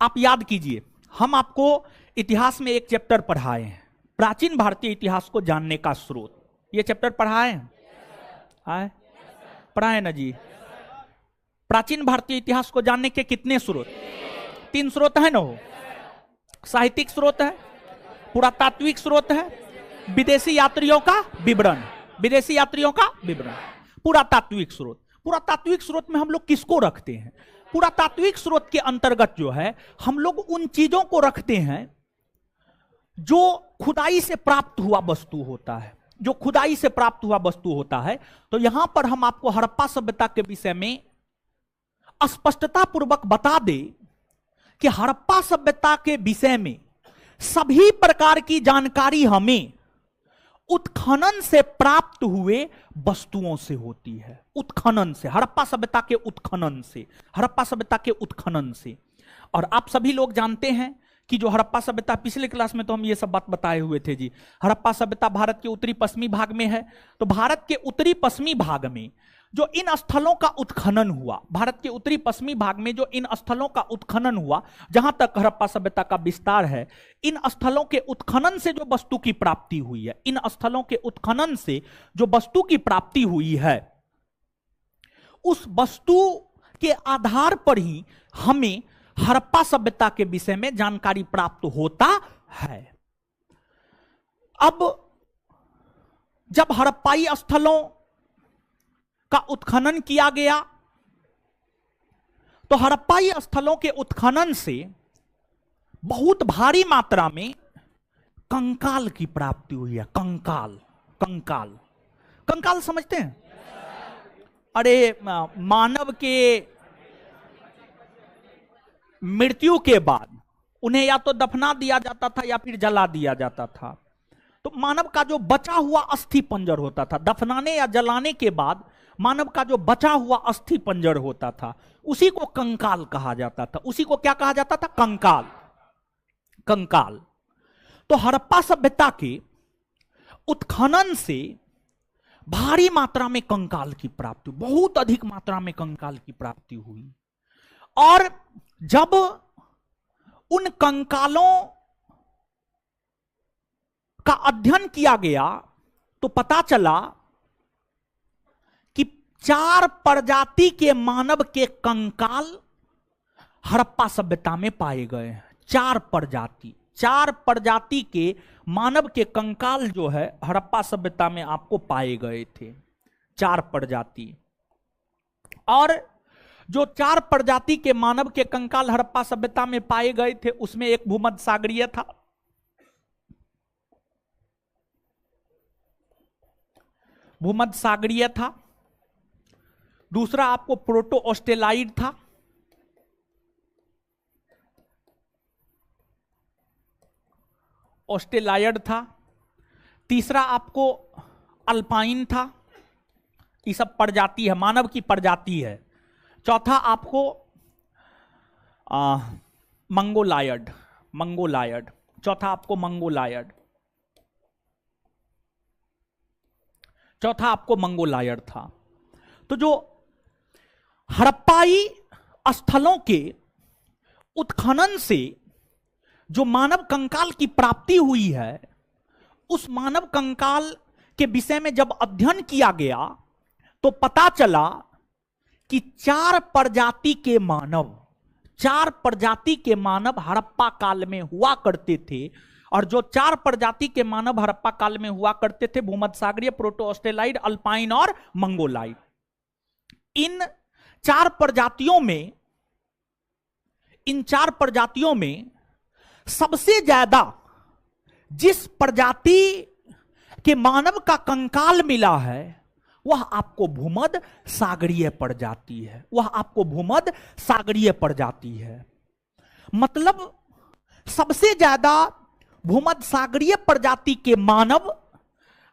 Speaker 1: आप याद कीजिए, हम आपको इतिहास में एक चैप्टर पढ़ाए हैं, प्राचीन भारतीय इतिहास को जानने का स्रोत। ये चैप्टर पढ़ाए हैं, पढ़ाए ना जी? प्राचीन भारतीय इतिहास को जानने के कितने स्रोत? 3 स्रोत है ना? हो साहित्यिक स्रोत है, पुरातात्विक स्रोत है, विदेशी यात्रियों का विवरण, विदेशी यात्रियों का विवरण, पुरातात्विक स्रोत। पुरातात्विक स्रोत में हम लोग किसको रखते हैं? पुरातात्विक स्रोत के अंतर्गत जो है हम लोग उन चीजों को रखते हैं जो खुदाई से प्राप्त हुआ वस्तु होता है, जो खुदाई से प्राप्त हुआ वस्तु होता है। तो यहां पर हम आपको हड़प्पा सभ्यता के विषय में स्पष्टता पूर्वक बता दें कि हड़प्पा सभ्यता के विषय में सभी प्रकार की जानकारी हमें उत्खनन से प्राप्त हुए वस्तुओं से होती है। उत्खनन से, हड़प्पा सभ्यता के उत्खनन से, हड़प्पा सभ्यता के उत्खनन से। और आप सभी लोग जानते हैं कि जो हड़प्पा सभ्यता, पिछले क्लास में तो हम ये सब बात बताए हुए थे जी, हड़प्पा सभ्यता भारत के उत्तरी पश्चिमी भाग में है। तो भारत के उत्तरी पश्चिमी भाग में जो इन स्थलों का उत्खनन हुआ, भारत के उत्तरी पश्चिमी भाग में जो इन स्थलों का उत्खनन हुआ, जहां तक हड़प्पा सभ्यता का विस्तार है, इन स्थलों के उत्खनन से जो वस्तु की प्राप्ति हुई है, इन स्थलों के उत्खनन से जो वस्तु की प्राप्ति हुई है, उस वस्तु के आधार पर ही हमें हड़प्पा सभ्यता के विषय में जानकारी प्राप्त होता है। अब जब हड़प्पाई स्थलों का उत्खनन किया गया तो हड़प्पाई स्थलों के उत्खनन से बहुत भारी मात्रा में कंकाल की प्राप्ति हुई है। कंकाल, कंकाल, कंकाल समझते हैं? अरे मानव के मृत्यु के बाद उन्हें या तो दफना दिया जाता था या फिर जला दिया जाता था। तो मानव का जो बचा हुआ अस्थि पंजर होता था, दफनाने या जलाने के बाद मानव का जो बचा हुआ अस्थि पंजर होता था, उसी को कंकाल कहा जाता था। उसी को क्या कहा जाता था? कंकाल, कंकाल। तो हड़प्पा सभ्यता के उत्खनन से भारी मात्रा में कंकाल की प्राप्ति, बहुत अधिक मात्रा में कंकाल की प्राप्ति हुई। और जब उन कंकालों का अध्ययन किया गया तो पता चला 4 प्रजाति के मानव के कंकाल हड़प्पा सभ्यता में पाए गए हैं। 4 प्रजाति के मानव के कंकाल जो है हड़प्पा सभ्यता में आपको पाए गए थे। 4 प्रजाति। और जो 4 प्रजाति के मानव के कंकाल हड़प्पा सभ्यता में पाए गए थे उसमें एक भूमध्य सागरीय था, भूमध्य सागरीय था। दूसरा आपको प्रोटो ऑस्ट्रेलाइड था, ऑस्ट्रेलायड था। तीसरा आपको अल्पाइन था। ये सब प्रजाति है, मानव की प्रजाति है। चौथा आपको मंगोलायड, मंगोलायड। चौथा आपको मंगोलायड, चौथा आपको मंगोलायड था। तो जो हड़प्पाई स्थलों के उत्खनन से जो मानव कंकाल की प्राप्ति हुई है, उस मानव कंकाल के विषय में जब अध्ययन किया गया तो पता चला कि 4 प्रजाति के मानव, 4 प्रजाति के मानव हड़प्पा काल में हुआ करते थे। और जो 4 प्रजाति के मानव हड़प्पा काल में हुआ करते थे, भूमध्य सागरीय, प्रोटो ऑस्ट्रेलाइड, अल्पाइन और मंगोलाइड। इन 4 प्रजातियों में, इन 4 प्रजातियों में सबसे ज्यादा जिस प्रजाति के मानव का कंकाल मिला है वह आपको भूमध्य सागरीय प्रजाति है, वह आपको भूमध्य सागरीय प्रजाति है। मतलब सबसे ज्यादा भूमध्य सागरीय प्रजाति के मानव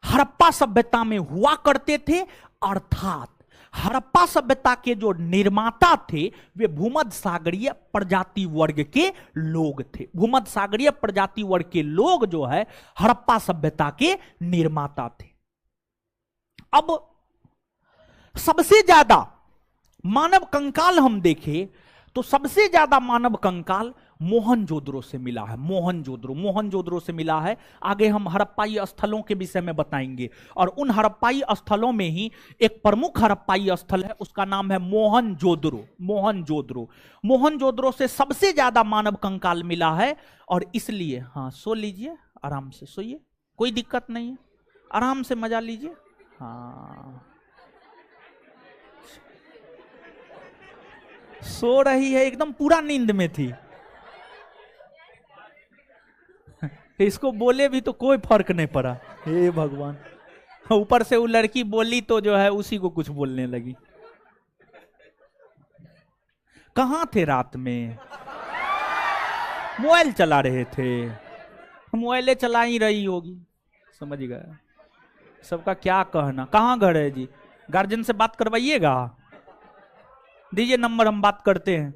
Speaker 1: हड़प्पा सभ्यता में हुआ करते थे, अर्थात हड़प्पा सभ्यता के जो निर्माता थे वे भूमध्य सागरीय प्रजाति वर्ग के लोग थे। भूमध्य सागरीय प्रजाति वर्ग के लोग जो है हड़प्पा सभ्यता के निर्माता थे। अब सबसे ज्यादा मानव कंकाल हम देखें तो सबसे ज्यादा मानव कंकाल मोहनजोदड़ो से मिला है। मोहनजोदड़ो से मिला है। आगे हम हड़प्पाई स्थलों के विषय में बताएंगे। और उन हड़प्पाई स्थलों में ही एक प्रमुख हड़प्पाई स्थल है, उसका नाम है मोहनजोदड़ो। मोहनजोदड़ो से सबसे ज्यादा मानव कंकाल मिला है। और इसलिए हाँ, सो लीजिए, आराम से सोइए, कोई दिक्कत नहीं है, आराम से मजा लीजिए। हाँ, सो रही है, एकदम पूरा नींद में थी। इसको बोले भी तो कोई फर्क नहीं पड़ा। हे भगवान, ऊपर से वो लड़की बोली तो जो है उसी को कुछ बोलने लगी। कहां थे रात में? मोबाइल चला रहे थे। मोबाइले चला ही रही होगी, समझ गए। सबका क्या कहना। कहां घर है जी? गार्जियन से बात करवाइएगा, दीजिए नंबर, हम बात करते हैं।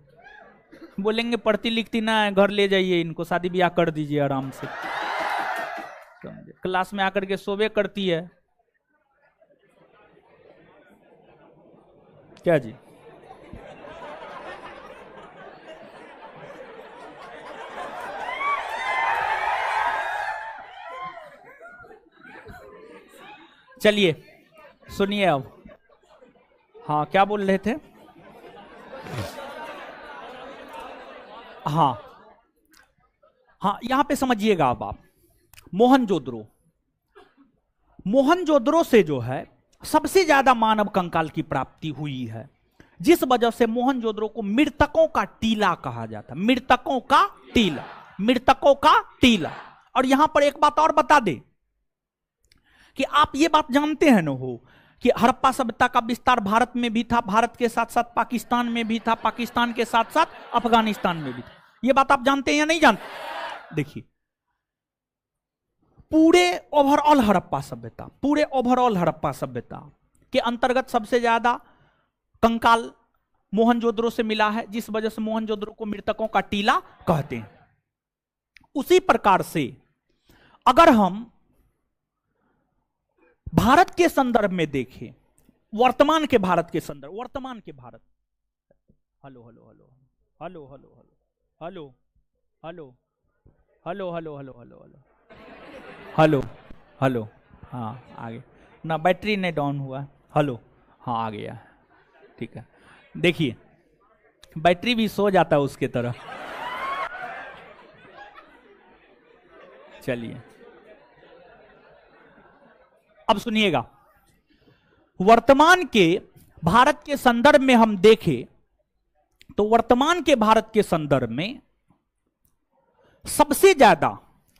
Speaker 1: बोलेंगे पढ़ती लिखती ना है, घर ले जाइए इनको, शादी ब्याह कर दीजिए आराम से। क्लास में आकर के सोवे करती है क्या जी? चलिए सुनिए अब। हाँ, क्या बोल रहे थे? हाँ हाँ, यहां पे समझिएगा अब आप। मोहनजोदड़ो से जो है सबसे ज्यादा मानव कंकाल की प्राप्ति हुई है, जिस वजह से मोहनजोदड़ो को मृतकों का टीला कहा जाता। मृतकों का टीला, मृतकों का टीला। और यहां पर एक बात और बता दे कि आप ये बात जानते हैं न हो कि हड़प्पा सभ्यता का विस्तार भारत में भी था, भारत के साथ साथ पाकिस्तान में भी था, पाकिस्तान के साथ साथ अफगानिस्तान में भी था। ये बात आप जानते हैं या नहीं जानते? देखिए, पूरे ओवरऑल हड़प्पा सभ्यता के अंतर्गत सबसे ज्यादा कंकाल मोहनजोदड़ो से मिला है, जिस वजह से मोहनजोदड़ो को मृतकों का टीला कहते हैं। उसी प्रकार से अगर हम भारत के संदर्भ में देखें, वर्तमान के Bharat, hello hello hello hello hello hello hello hello hello hello hello hello hello hello, हाँ आगे ना, बैटरी नहीं डाउन हुआ। हेलो हाँ आ गया, ठीक है। देखिए बैटरी भी सो जाता है उसके तरह। चलिए अब सुनिएगा, वर्तमान के भारत के संदर्भ में हम देखें तो वर्तमान के भारत के संदर्भ में सबसे ज्यादा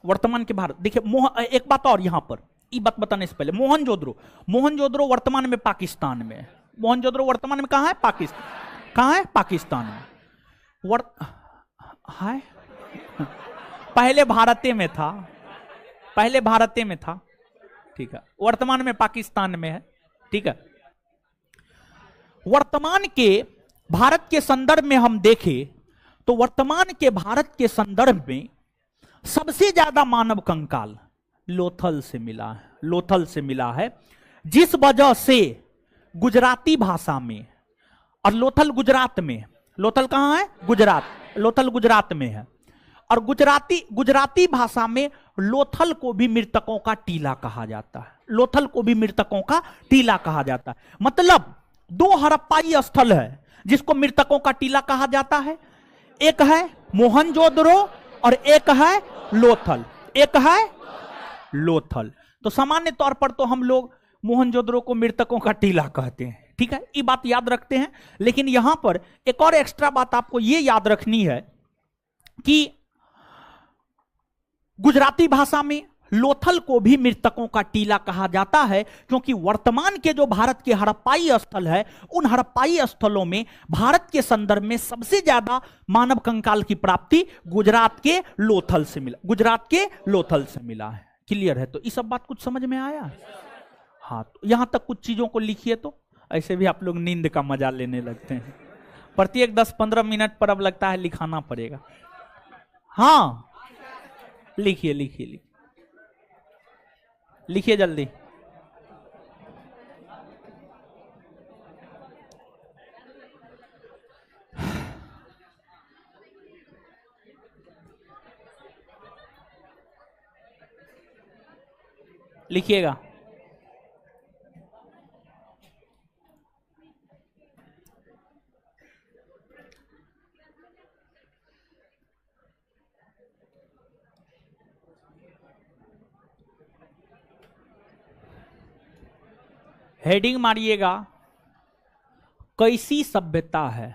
Speaker 1: वर्तमान के भारत, देखिए एक बात और यहां पर, ये बात बताने से पहले, मोहनजोदड़ो वर्तमान में पाकिस्तान में है। मोहनजोदड़ो वर्तमान में कहां है? पाकिस्तान। कहां है? पाकिस्तान में। है पहले भारते में था, पहले भारते में था, ठीक है। वर्तमान में पाकिस्तान में है, ठीक है। वर्तमान के भारत के संदर्भ में हम देखें तो वर्तमान के भारत के संदर्भ में सबसे ज्यादा मानव कंकाल लोथल से मिला है, लोथल से मिला है, जिस वजह से गुजराती भाषा में, और लोथल गुजरात में, लोथल कहां है? गुजरात, लोथल गुजरात में है, और गुजराती भाषा में लोथल को भी मृतकों का टीला कहा जाता है, लोथल को भी मृतकों का टीला कहा जाता है। मतलब दो हड़प्पाई स्थल है जिसको मृतकों का टीला कहा जाता है, एक है मोहनजोदड़ो और एक है लोथल, एक है लोथल। तो सामान्य तौर पर तो हम लोग मोहनजोदड़ो को मृतकों का टीला कहते हैं, ठीक है, ये बात याद रखते हैं। लेकिन यहां पर एक और एक्स्ट्रा बात आपको यह याद रखनी है कि गुजराती भाषा में लोथल को भी मृतकों का टीला कहा जाता है, क्योंकि वर्तमान के जो भारत के हड़प्पाई स्थल है, उन हड़प्पाई स्थलों में भारत के संदर्भ में सबसे ज्यादा मानव कंकाल की प्राप्ति गुजरात के लोथल से मिला, गुजरात के लोथल से मिला है। क्लियर है? तो ये सब बात कुछ समझ में आया? हाँ, तो यहां तक कुछ चीजों को लिखिए, तो ऐसे भी आप लोग नींद का मजा लेने लगते हैं। प्रत्येक 10-15 मिनट पर अब लगता है लिखाना पड़ेगा। हाँ लिखिए लिखिए लिखिए लिखिए जल्दी। लिखिएगा। हेडिंग मारिएगा, कैसी सभ्यता है,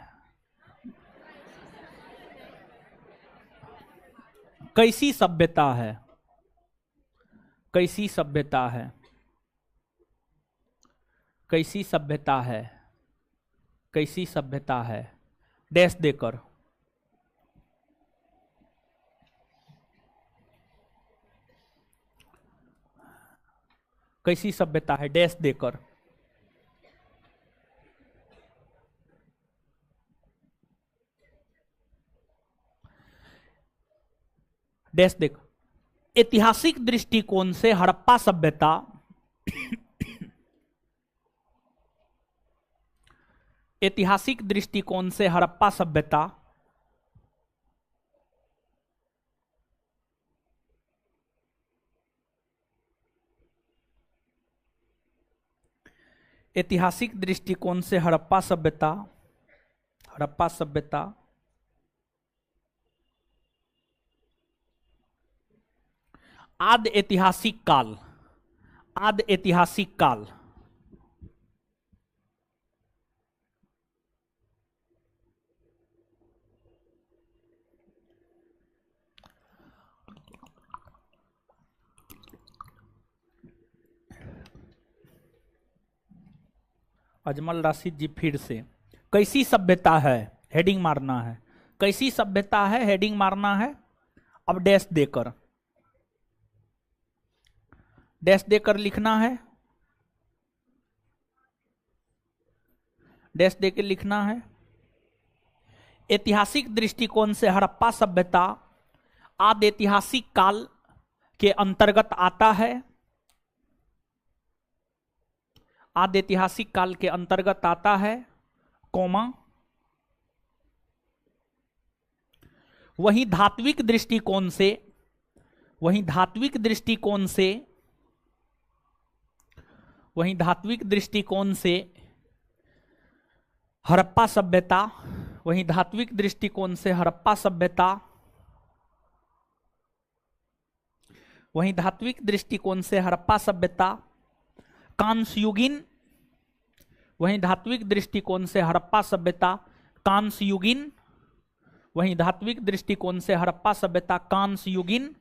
Speaker 1: कैसी सभ्यता है, कैसी सभ्यता है, कैसी सभ्यता है, कैसी सभ्यता है, डैश देकर। कैसी सभ्यता है, डैश देकर। डैश देखो, ऐतिहासिक दृष्टिकोण से हड़प्पा सभ्यता ऐतिहासिक दृष्टिकोण से हड़प्पा सभ्यता ऐतिहासिक दृष्टिकोण से हड़प्पा सभ्यता, हड़प्पा सभ्यता आद ऐतिहासिक काल, आद ऐतिहासिक काल अजमल राशिद जी फिर से, कैसी सभ्यता है, हेडिंग मारना है, कैसी सभ्यता है, हेडिंग मारना है। अब डैश देकर, डैश देकर लिखना है, डैश देकर लिखना है। ऐतिहासिक दृष्टिकोण से हड़प्पा सभ्यता आदि ऐतिहासिक काल के अंतर्गत आता है, आदि ऐतिहासिक काल के अंतर्गत आता है, कोमा। वहीं धात्विक दृष्टिकोण से, वहीं धात्विक दृष्टिकोण से, वहीं धात्विक दृष्टिकोण से हड़प्पा सभ्यता, वहीं धात्विक दृष्टिकोण से हड़प्पा सभ्यता, वहीं धात्विक दृष्टिकोण से हड़प्पा सभ्यता, कांस्युगीन, वहीं धात्विक दृष्टिकोण से हड़प्पा सभ्यता कांस्युगीन, वहीं धात्विक दृष्टिकोण से हड़प्पा सभ्यता कांस्युगीन,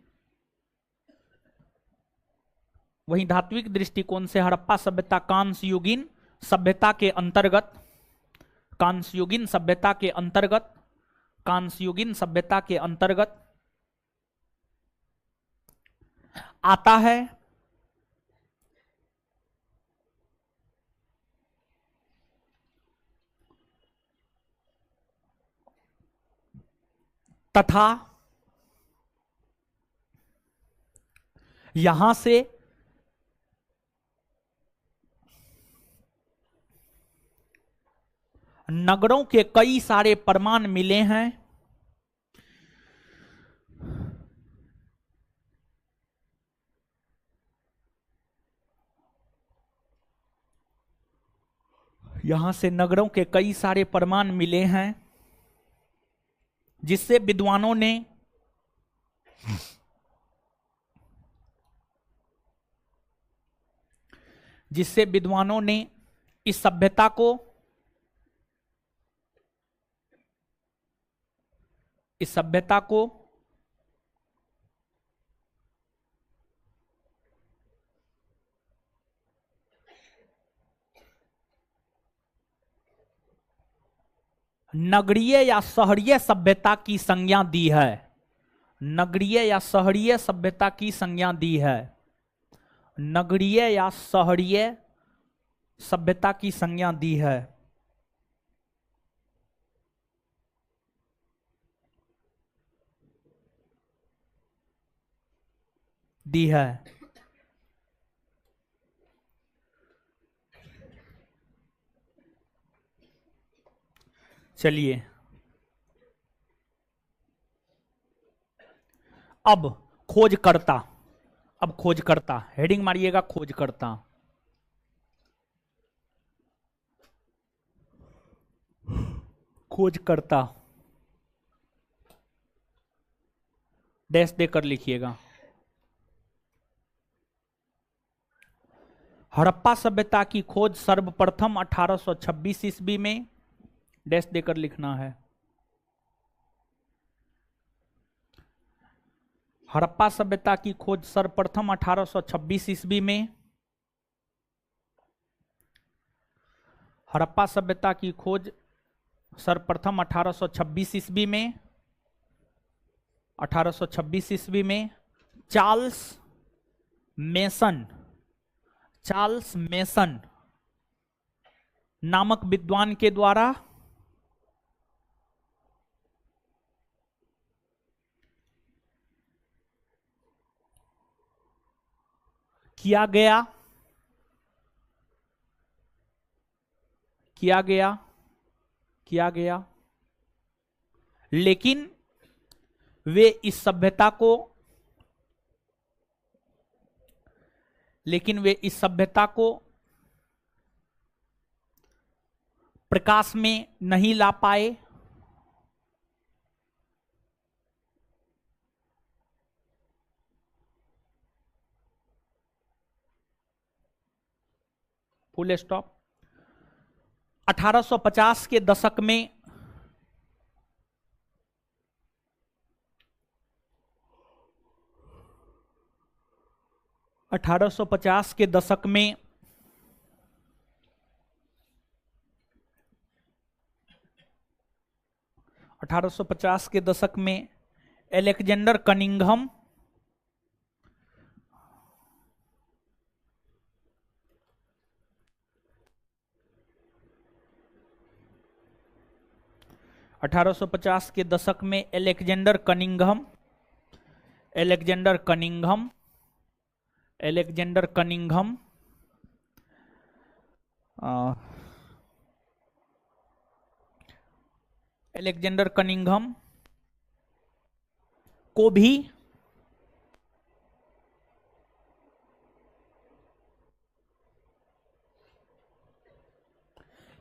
Speaker 1: वहीं धात्विक दृष्टिकोण से हड़प्पा सभ्यता कांस्युगीन सभ्यता के अंतर्गत, कांस्युगीन सभ्यता के अंतर्गत, कांस्युगीन सभ्यता के अंतर्गत आता है तथा यहां से नगरों के कई सारे प्रमाण मिले हैं, यहां से नगरों के कई सारे प्रमाण मिले हैं जिससे विद्वानों ने इस सभ्यता को, नगरीय या शहरीय सभ्यता की संज्ञा दी है, नगरीय या शहरीय सभ्यता की संज्ञा दी है, नगरीय या शहरीय सभ्यता की संज्ञा दी है, दी है। चलिए अब खोजकर्ता, अब खोजकर्ता हेडिंग मारिएगा, खोजकर्ता। खोजकर्ता डैश देकर लिखिएगा। हड़प्पा सभ्यता की खोज सर्वप्रथम 1826 ईस्वी में, डैश देकर लिखना है। हड़प्पा सभ्यता की खोज सर्वप्रथम 1826 ईस्वी में, हड़प्पा सभ्यता की खोज सर्वप्रथम 1826 ईस्वी में, 1826 ईस्वी में चार्ल्स मेसन नामक विद्वान के द्वारा किया गया, लेकिन वे इस सभ्यता को प्रकाश में नहीं ला पाए, फुल स्टॉप। 1850 के दशक में 1850 के दशक में अलेक्जेंडर कनिंघम, अलेक्जेंडर कनिंघम को भी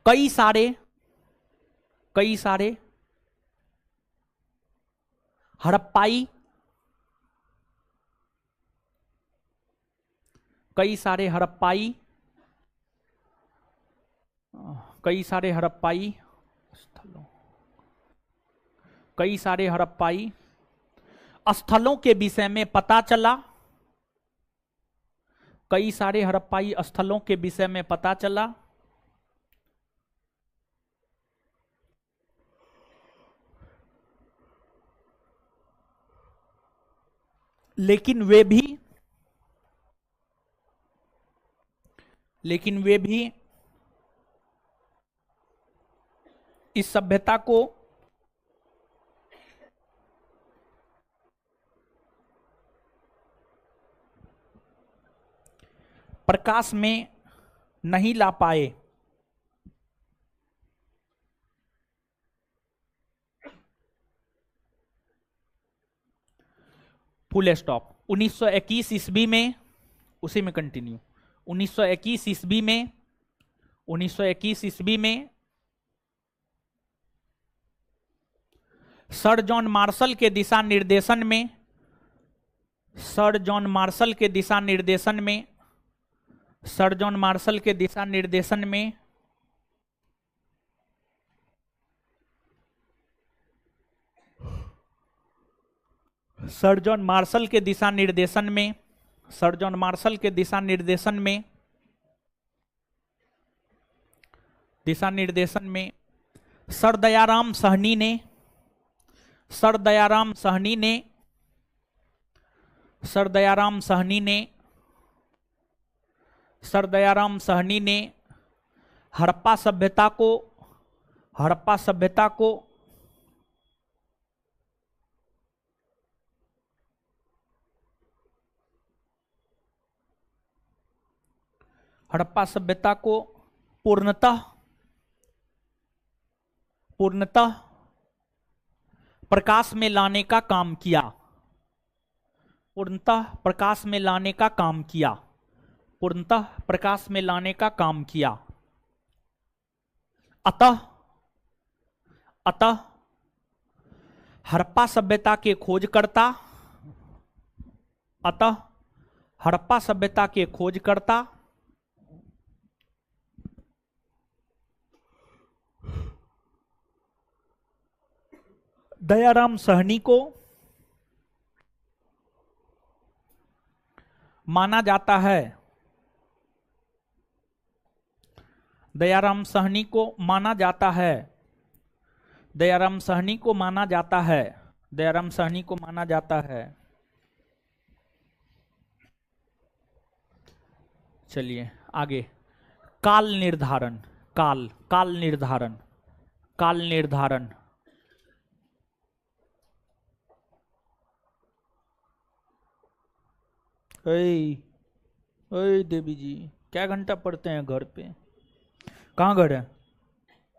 Speaker 1: कई सारे कई सारे हड़प्पाई, कई सारे हड़प्पाई, कई सारे हड़प्पाई स्थलों, कई सारे हड़प्पाई स्थलों के विषय में पता चला, कई सारे हड़प्पाई स्थलों के विषय में पता चला, लेकिन वे भी इस सभ्यता को प्रकाश में नहीं ला पाए। Full stop. 1921 ईस्वी में, उसी में कंटिन्यू, 1921 ईस्वी में, 1921 ईस्वी में सर जॉन मार्शल के दिशा निर्देशन में, सर जॉन मार्शल के दिशा निर्देशन में, सर जॉन मार्शल के दिशा निर्देशन में सर जॉन मार्शल के दिशा निर्देशन में, सर जॉन मार्शल के दिशा निर्देशन में, दिशा निर्देशन में सर दयाराम साहनी ने, सर दयाराम साहनी ने, सर दयाराम साहनी ने, सर दयाराम साहनी ने हड़प्पा सभ्यता को, हड़प्पा सभ्यता को हड़प्पा सभ्यता को पूर्णतः प्रकाश में लाने का काम किया, पूर्णतः प्रकाश में लाने का काम किया, पूर्णतः प्रकाश में लाने का काम किया। अतः हड़प्पा सभ्यता के खोजकर्ता, अतः हड़प्पा सभ्यता के खोजकर्ता दयाराम साहनी को माना जाता है, दयाराम साहनी को माना जाता है, दयाराम साहनी को माना जाता है, दयाराम साहनी को माना जाता है। चलिए आगे। काल निर्धारण, काल निर्धारण, काल निर्धारण। ओए देवी जी, क्या घंटा पढ़ते हैं घर पे? कहाँ घर है?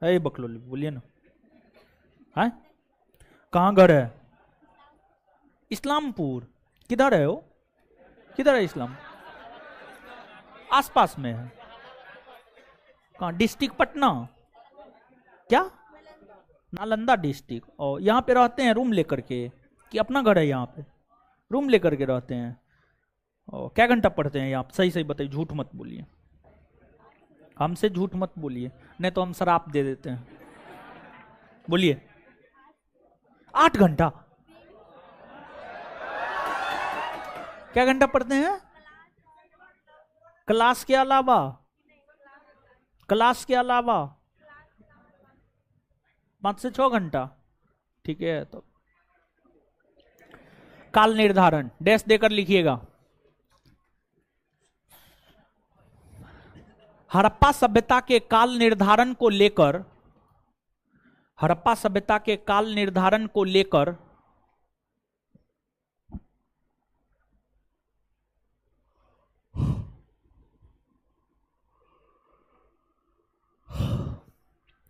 Speaker 1: अरे बकलोली बोलिए ना, है कहाँ घर है? इस्लामपुर। किधर है वो? किधर है इस्लाम? आसपास में है। कहाँ? डिस्ट्रिक्ट पटना? क्या? नालंदा डिस्ट्रिक्ट। और यहाँ पे रहते हैं रूम लेकर के कि अपना घर है? यहाँ पे रूम लेकर के रहते हैं। क्या घंटा पढ़ते हैं यहाँ? सही सही बताइए, झूठ मत बोलिए, हमसे झूठ मत बोलिए, नहीं तो हम शराप दे देते हैं। बोलिए। 8 घंटा? क्या घंटा पढ़ते हैं? क्लास के अलावा? क्लास के अलावा 5 से 6 घंटा, ठीक है। तो काल निर्धारण डैश देकर लिखिएगा। हड़प्पा सभ्यता के काल निर्धारण को लेकर, हड़प्पा सभ्यता के काल निर्धारण को लेकर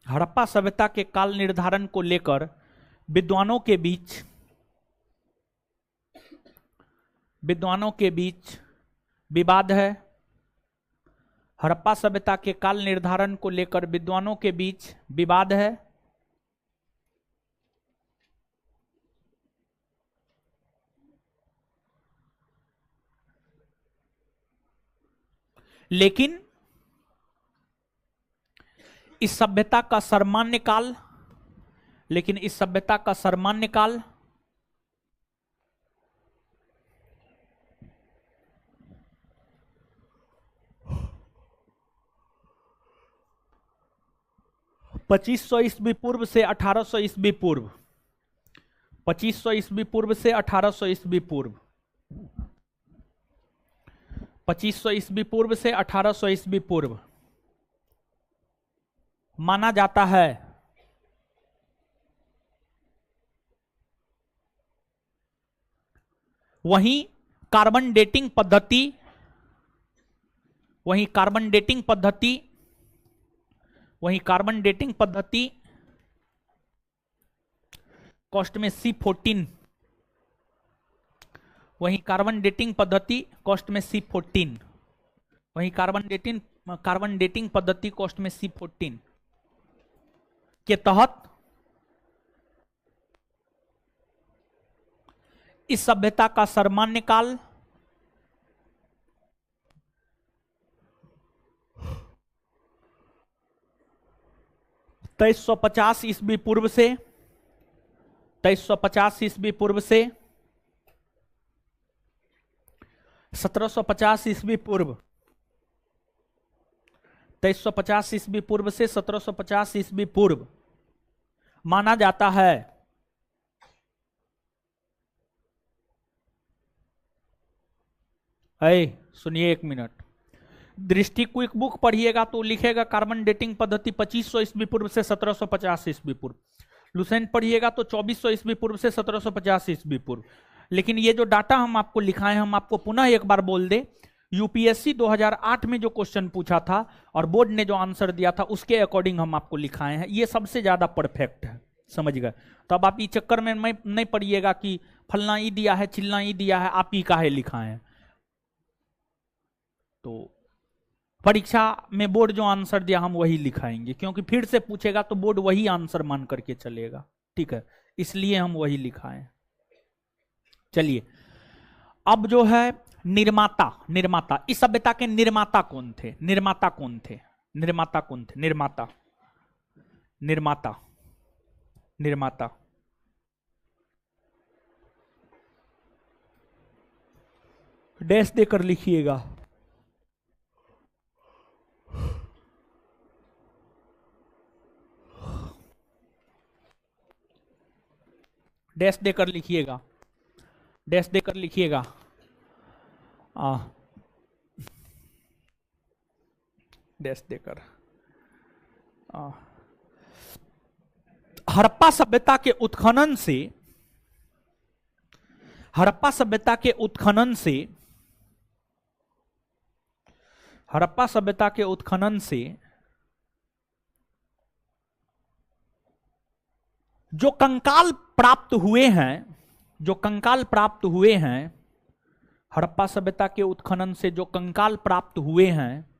Speaker 1: हड़प्पा सभ्यता के काल निर्धारण को लेकर विद्वानों के बीच विवाद है। हड़प्पा सभ्यता के काल निर्धारण को लेकर विद्वानों के बीच विवाद है। लेकिन इस सभ्यता का सर्वमान्य काल, लेकिन इस सभ्यता का सर्वमान्य काल 2500 ईस्वी पूर्व से 1800 ईस्वी पूर्व, 2500 ईस्वी पूर्व से 1800 ईस्वी पूर्व, 2500 ईस्वी पूर्व से 1800 ईस्वी पूर्व माना जाता है। वहीं कार्बन डेटिंग पद्धति, वहीं कार्बन डेटिंग पद्धति, वहीं कार्बन डेटिंग पद्धति कॉस्ट में C14, वहीं कार्बन डेटिंग पद्धति कॉस्ट में C14, वहीं कार्बन डेटिंग पद्धति कॉस्ट में C14 के तहत इस सभ्यता का सर्वमान्य काल 2350 ईस्वी पूर्व से 2350 ईस्वी पूर्व से 1750 ईस्वी पूर्व, 2350 ईस्वी पूर्व से 1750 ईस्वी पूर्व माना जाता है। सुनिए एक मिनट, दृष्टि क्विक बुक पढ़िएगा तो लिखेगा कार्बन डेटिंग पद्धति 2500 ईस्वी पूर्व से 1750 ईस्वी पूर्व। लुसेंट पढ़िएगा तो 2400 ईस्वी पूर्व से 1750 ईस्वी पूर्व। लेकिन ये जो डाटा हम आपको लिखाए हैं, हम आपको पुनः एक बार बोल दे, यूपीएससी 2008 में जो क्वेश्चन पूछा था और बोर्ड ने जो आंसर दिया था उसके अकॉर्डिंग हम आपको लिखाए हैं। ये सबसे ज्यादा परफेक्ट है, समझ गए। तो अब आप ये चक्कर में नहीं पड़िएगा कि फलना ई दिया है, चिल्ला ई दिया है, आप ही काहे लिखाए हैं। तो परीक्षा में बोर्ड जो आंसर दिया हम वही लिखाएंगे, क्योंकि फिर से पूछेगा तो बोर्ड वही आंसर मान करके चलेगा, ठीक है, इसलिए हम वही लिखाएं। चलिए, अब जो है निर्माता, इस सभ्यता के निर्माता कौन थे? निर्माता डैश देकर लिखिएगा। डैश देकर लिखिएगा, डैश देकर लिखिएगा। डैश देकर हड़प्पा सभ्यता के उत्खनन से, हड़प्पा सभ्यता के उत्खनन से, हड़प्पा सभ्यता के उत्खनन से जो कंकाल प्राप्त हुए हैं, जो कंकाल प्राप्त हुए हैं, हड़प्पा सभ्यता के उत्खनन से जो कंकाल प्राप्त हुए हैं,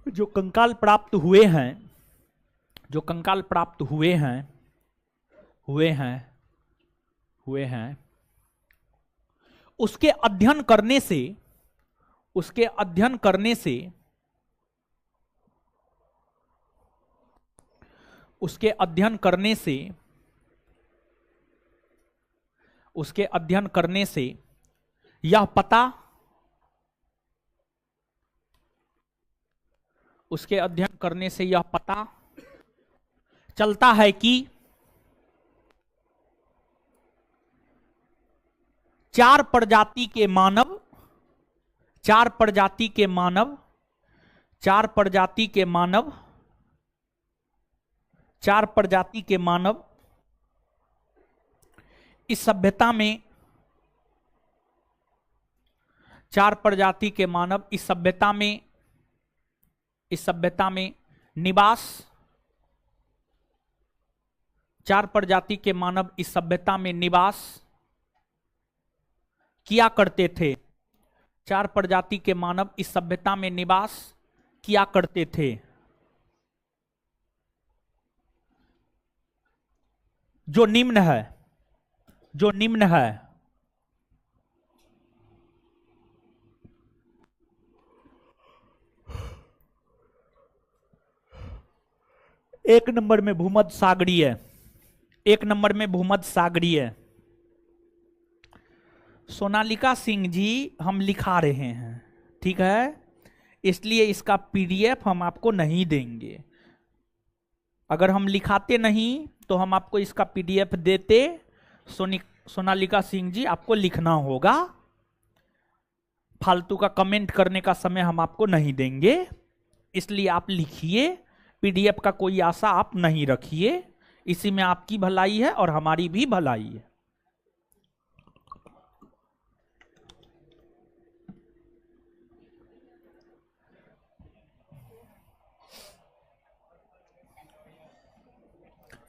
Speaker 1: जो कंकाल प्राप्त हुए हैं, जो कंकाल प्राप्त हुए हैं, हुए हैं, उसके अध्ययन करने से, उसके अध्ययन करने से, उसके अध्ययन करने से, उसके अध्ययन करने से यह पता, उसके अध्ययन करने से यह पता चलता है कि चार प्रजाति के मानव, चार प्रजाति के मानव, चार प्रजाति के मानव, चार प्रजाति के मानव इस सभ्यता में, चार प्रजाति के मानव इस सभ्यता में, इस सभ्यता में निवास, चार प्रजाति के मानव इस सभ्यता में निवास किया करते थे। चार प्रजाति के मानव इस सभ्यता में निवास किया करते थे, जो निम्न है, जो निम्न है, एक नंबर में भूमध्य सागरीय, एक नंबर में भूमध्य सागरीय। सोनालिका सिंह जी हम लिखा रहे हैं, ठीक है, इसलिए इसका पीडीएफ हम आपको नहीं देंगे। अगर हम लिखाते नहीं तो हम आपको इसका पीडीएफ देते। सोनालिका सिंह जी आपको लिखना होगा, फालतू का कमेंट करने का समय हम आपको नहीं देंगे, इसलिए आप लिखिए। पीडीएफ का कोई आशा आप नहीं रखिए, इसी में आपकी भलाई है और हमारी भी भलाई है।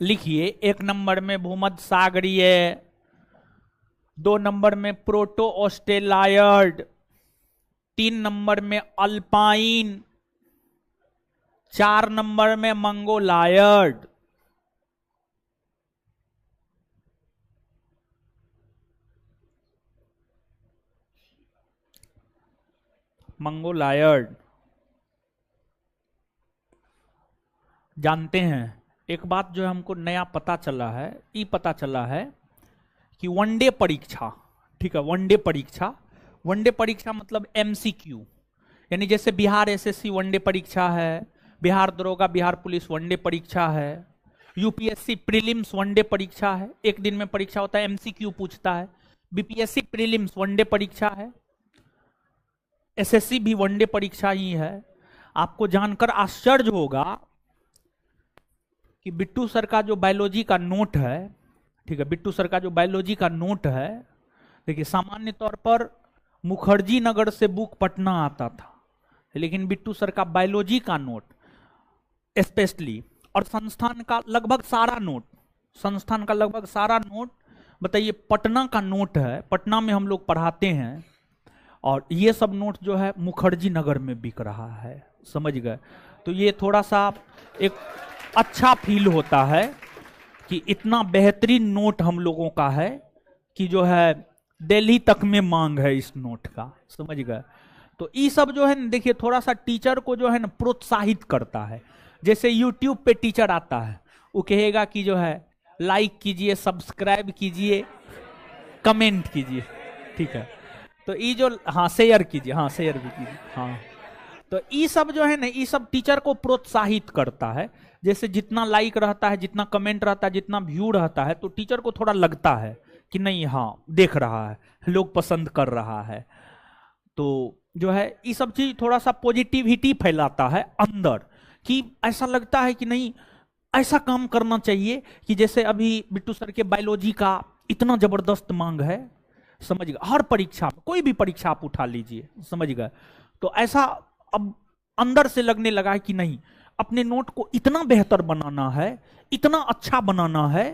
Speaker 1: लिखिए, एक नंबर में भूमध्य सागरीय, दो नंबर में प्रोटो ऑस्ट्रेलायड, तीन नंबर में अल्पाइन, चार नंबर में मंगोलायड, मंगोलायड। जानते हैं एक बात जो हमको नया पता चला है, ये पता चला है कि वनडे परीक्षा, ठीक है, वनडे परीक्षा, वनडे परीक्षा मतलब एमसीक्यू, यानी जैसे बिहार एसएससी वनडे परीक्षा है, बिहार दरोगा बिहार पुलिस वनडे परीक्षा है, यूपीएससी प्रीलिम्स वनडे परीक्षा है, एक दिन में परीक्षा होता है, एमसीक्यू पूछता है, बीपीएससी प्रीलिम्स वनडे परीक्षा है, एसएससी भी वनडे परीक्षा ही है। आपको जानकर आश्चर्य होगा कि बिट्टू सर का जो बायोलॉजी का नोट है, ठीक है, बिट्टू सर का जो बायोलॉजी का नोट है, देखिए सामान्य तौर पर मुखर्जी नगर से बुक पटना आता था, लेकिन बिट्टू सर का बायोलॉजी का नोट स्पेशली, और संस्थान का लगभग सारा नोट, संस्थान का लगभग सारा नोट, बताइए पटना का नोट है, पटना में हम लोग पढ़ाते हैं, और ये सब नोट जो है मुखर्जी नगर में बिक रहा है, समझ गए। तो ये थोड़ा सा एक अच्छा फील होता है कि इतना बेहतरीन नोट हम लोगों का है कि जो है दिल्ली तक में मांग है इस नोट का, समझ गए। तो ये सब जो है ना, देखिए थोड़ा सा टीचर को जो है ना प्रोत्साहित करता है। जैसे यूट्यूब पे टीचर आता है, वो कहेगा कि जो है लाइक कीजिए, सब्सक्राइब कीजिए, कमेंट कीजिए, ठीक है, तो ये जो, हाँ शेयर कीजिए, हाँ शेयर भी कीजिए, हाँ, तो ये सब जो है ना, ये सब टीचर को प्रोत्साहित करता है। जैसे जितना लाइक रहता है, जितना कमेंट रहता है, जितना व्यू रहता है, तो टीचर को थोड़ा लगता है कि नहीं, हाँ देख रहा है, लोग पसंद कर रहा है, तो जो है ये सब चीज थोड़ा सा पॉजिटिविटी फैलाता है अंदर, कि ऐसा लगता है कि नहीं ऐसा काम करना चाहिए कि जैसे अभी बिट्टू सर के बायोलॉजी का इतना जबरदस्त मांग है, समझ गए, हर परीक्षा में, कोई भी परीक्षा आप उठा लीजिए, समझ गए, तो ऐसा अब अंदर से लगने लगा है कि नहीं अपने नोट को इतना बेहतर बनाना है, इतना अच्छा बनाना है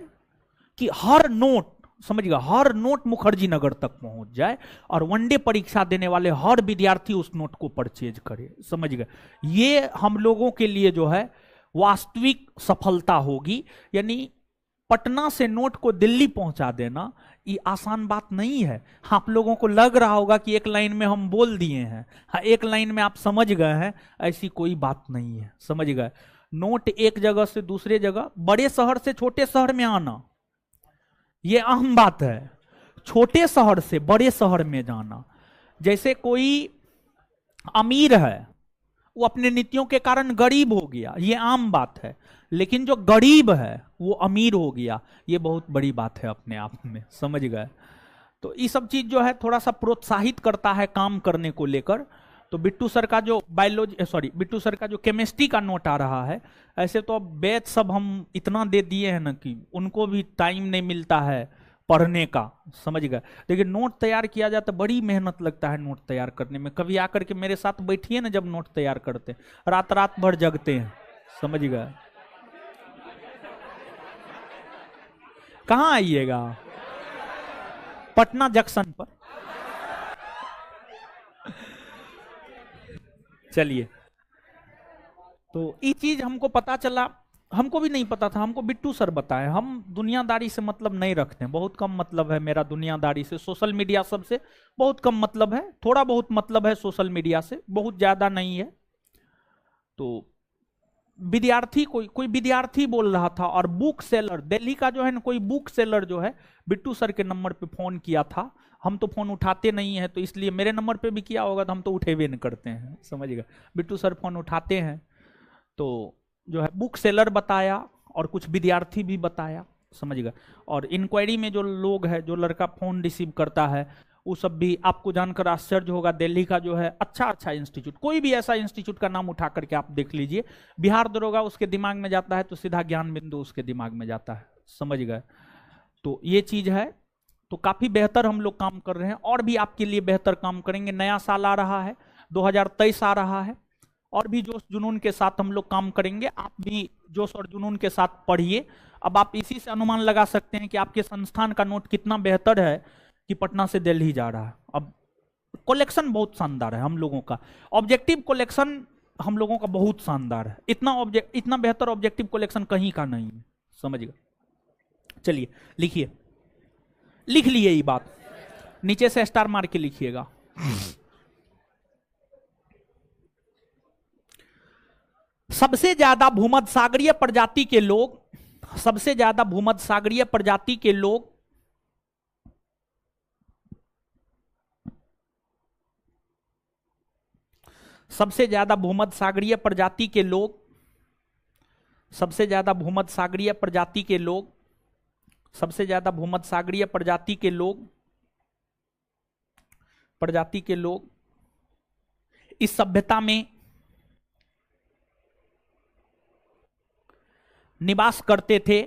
Speaker 1: कि हर नोट, समझ गए, हर नोट मुखर्जी नगर तक पहुंच जाए और वनडे परीक्षा देने वाले हर विद्यार्थी उस नोट को परचेज करे, समझ गए। ये हम लोगों के लिए जो है वास्तविक सफलता होगी। यानी पटना से नोट को दिल्ली पहुंचा देना ये आसान बात नहीं है। आप लोगों को लग रहा होगा कि एक लाइन में हम बोल दिए हैं, हाँ एक लाइन में आप समझ गए हैं, ऐसी कोई बात नहीं है, समझ गए। नोट एक जगह से दूसरे जगह, बड़े शहर से छोटे शहर में आना ये आम बात है, छोटे शहर से बड़े शहर में जाना। जैसे कोई अमीर है, वो अपने नीतियों के कारण गरीब हो गया, ये आम बात है, लेकिन जो गरीब है वो अमीर हो गया, ये बहुत बड़ी बात है अपने आप में, समझ गए। तो ये सब चीज जो है थोड़ा सा प्रोत्साहित करता है काम करने को लेकर। तो बिट्टू सर का जो बिट्टू सर का जो केमिस्ट्री का नोट आ रहा है, ऐसे तो अब बैच सब हम इतना दे दिए हैं ना कि उनको भी टाइम नहीं मिलता है पढ़ने का, समझ गए। लेकिन नोट तैयार किया जाता है, बड़ी मेहनत लगता है नोट तैयार करने में। कभी आकर के मेरे साथ बैठिए ना, जब नोट तैयार करते हैं, रात रात भर जगते हैं, समझ गए। कहाँ आइएगा? पटना जंक्शन पर। चलिए, तो ये चीज हमको पता चला हमको भी नहीं पता था, हमको बिट्टू सर बताए। हम दुनियादारी से मतलब नहीं रखते हैं, बहुत कम मतलब है मेरा दुनियादारी से, सोशल मीडिया सबसे बहुत कम मतलब है, थोड़ा बहुत मतलब है सोशल मीडिया से, बहुत ज्यादा नहीं है। तो विद्यार्थी कोई विद्यार्थी बोल रहा था, और बुक सेलर दिल्ली का जो है ना, कोई बुक सेलर जो है बिट्टू सर के नंबर पे फोन किया था। हम तो फोन उठाते नहीं है, तो इसलिए मेरे नंबर पे भी किया होगा तो हम तो उठेबे नहीं करते हैं, समझिएगा। बिट्टू सर फोन उठाते हैं, तो जो है बुक सेलर बताया और कुछ विद्यार्थी भी बताया, समझिएगा। और इंक्वायरी में जो लोग है, जो लड़का फोन रिसीव करता है, वो सब भी आपको जानकर आश्चर्य होगा। दिल्ली का जो है अच्छा इंस्टीट्यूट, कोई भी ऐसा इंस्टीट्यूट का नाम उठा करके आप देख लीजिए, बिहार दरोगा उसके दिमाग में जाता है तो सीधा ज्ञान बिंदु उसके दिमाग में जाता है, समझ गए। तो ये चीज है। तो काफी बेहतर हम लोग काम कर रहे हैं, और भी आपके लिए बेहतर काम करेंगे। नया साल आ रहा है, 2023 आ रहा है, और भी जोश जुनून के साथ हम लोग काम करेंगे। आप भी जोश और जुनून के साथ पढ़िए। अब आप इसी से अनुमान लगा सकते हैं कि आपके संस्थान का नोट कितना बेहतर है कि पटना से दिल्ली जा रहा है। अब कलेक्शन बहुत शानदार है हम लोगों का, ऑब्जेक्टिव कलेक्शन हम लोगों का बहुत शानदार है। इतना बेहतर ऑब्जेक्टिव कलेक्शन कहीं का नहीं है, समझिएगा। चलिए लिखिए, लिख लिए ये बात, नीचे से स्टार मार के लिखिएगा। सबसे ज्यादा भूमध्य सागरीय प्रजाति के लोग, सबसे ज्यादा भूमध्य सागरीय प्रजाति के लोग सबसे ज्यादा भूमध्य सागरीय प्रजाति के लोग, सबसे ज्यादा भूमध्य सागरीय प्रजाति के लोग, सबसे ज्यादा भूमध्य सागरीय प्रजाति के लोग, प्रजाति के लोग इस सभ्यता में निवास करते थे।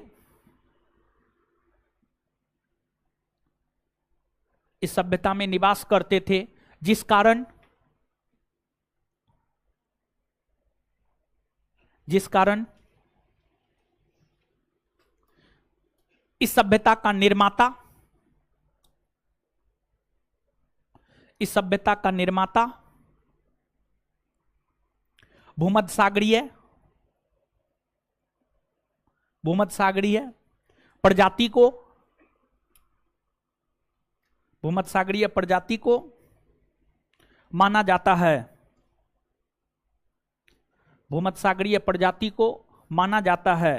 Speaker 1: इस सभ्यता में निवास करते थे, जिस कारण इस सभ्यता का निर्माता, इस सभ्यता का निर्माता भूमध्य सागरीय प्रजाति को, भूमध्य सागरीय प्रजाति को माना जाता है, भूमध्य सागरीय प्रजाति को माना जाता है।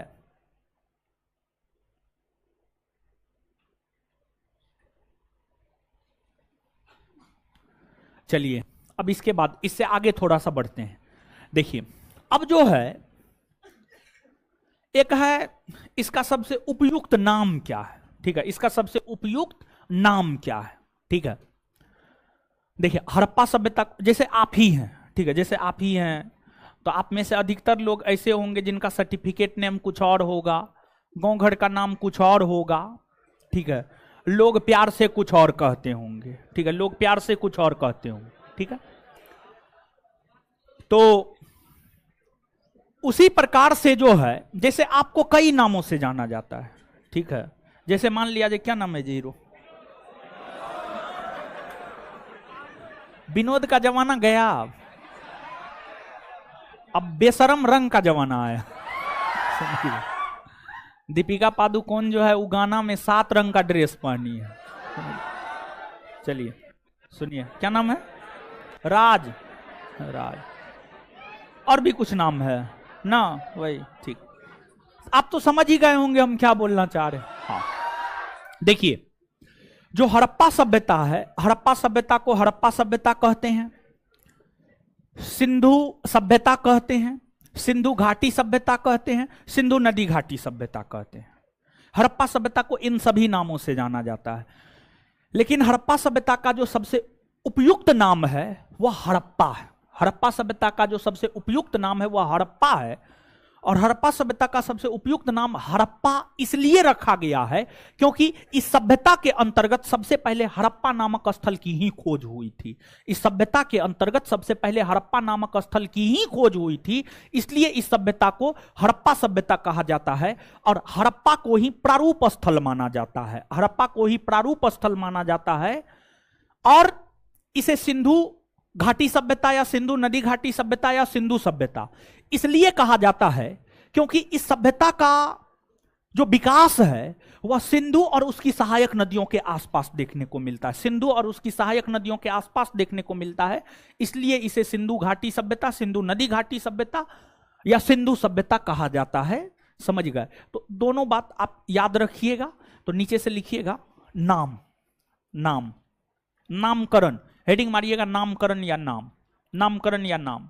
Speaker 1: चलिए अब इसके बाद इससे आगे थोड़ा सा बढ़ते हैं। देखिए अब जो है, एक है इसका सबसे उपयुक्त नाम क्या है, ठीक है, इसका सबसे उपयुक्त नाम क्या है, ठीक है। देखिए हड़प्पा सभ्यता, जैसे आप ही हैं, ठीक है, जैसे आप ही हैं, तो आप में से अधिकतर लोग ऐसे होंगे जिनका सर्टिफिकेट नेम कुछ और होगा, गांव घर का नाम कुछ और होगा, ठीक है, लोग प्यार से कुछ और कहते होंगे, ठीक है, लोग प्यार से कुछ और कहते होंगे, ठीक है। तो उसी प्रकार से जो है, जैसे आपको कई नामों से जाना जाता है, ठीक है, जैसे मान लिया जाए, क्या नाम है जीरो, विनोद का जमाना गया, अब बेशरम रंग का जमाना आया। दीपिका पादुकोण जो है वो गाना में 7 रंग का ड्रेस पहनी है। चलिए सुनिए, क्या नाम है, राज, राज, और भी कुछ नाम है ना, वही, ठीक, आप तो समझ ही गए होंगे हम क्या बोलना चाह रहे हैं। हाँ देखिए, जो हड़प्पा सभ्यता है, हड़प्पा सभ्यता को हड़प्पा सभ्यता कहते हैं, सिंधु सभ्यता कहते हैं, सिंधु घाटी सभ्यता कहते हैं, सिंधु नदी घाटी सभ्यता कहते हैं। हड़प्पा सभ्यता को इन सभी नामों से जाना जाता है। लेकिन हड़प्पा सभ्यता का जो सबसे उपयुक्त नाम है वह हड़प्पा है। हड़प्पा सभ्यता का जो सबसे उपयुक्त नाम है वह हड़प्पा है। और हड़प्पा सभ्यता का सबसे उपयुक्त नाम हड़प्पा इसलिए रखा गया है क्योंकि इस सभ्यता के अंतर्गत सबसे पहले हड़प्पा नामक स्थल की ही खोज हुई थी। इस सभ्यता के अंतर्गत सबसे पहले हड़प्पा नामक स्थल की ही खोज हुई थी, इसलिए इस सभ्यता को हड़प्पा सभ्यता कहा जाता है। और हड़प्पा को ही प्रारूप स्थल माना जाता है, हड़प्पा को ही प्रारूप स्थल माना जाता है। और इसे सिंधु घाटी सभ्यता या सिंधु नदी घाटी सभ्यता या सिंधु सभ्यता इसलिए कहा जाता है क्योंकि इस सभ्यता का जो विकास है वह सिंधु और उसकी सहायक नदियों के आसपास देखने को मिलता है, सिंधु और उसकी सहायक नदियों के आसपास देखने को मिलता है। इसलिए इसे सिंधु घाटी सभ्यता, सिंधु नदी घाटी सभ्यता या सिंधु सभ्यता कहा जाता है। समझ गए? तो दोनों बात आप याद रखिएगा। तो नीचे से लिखिएगा नाम, नाम, नामकरण, हेडिंग मारिएगा नामकरण या नाम, नामकरण या नाम।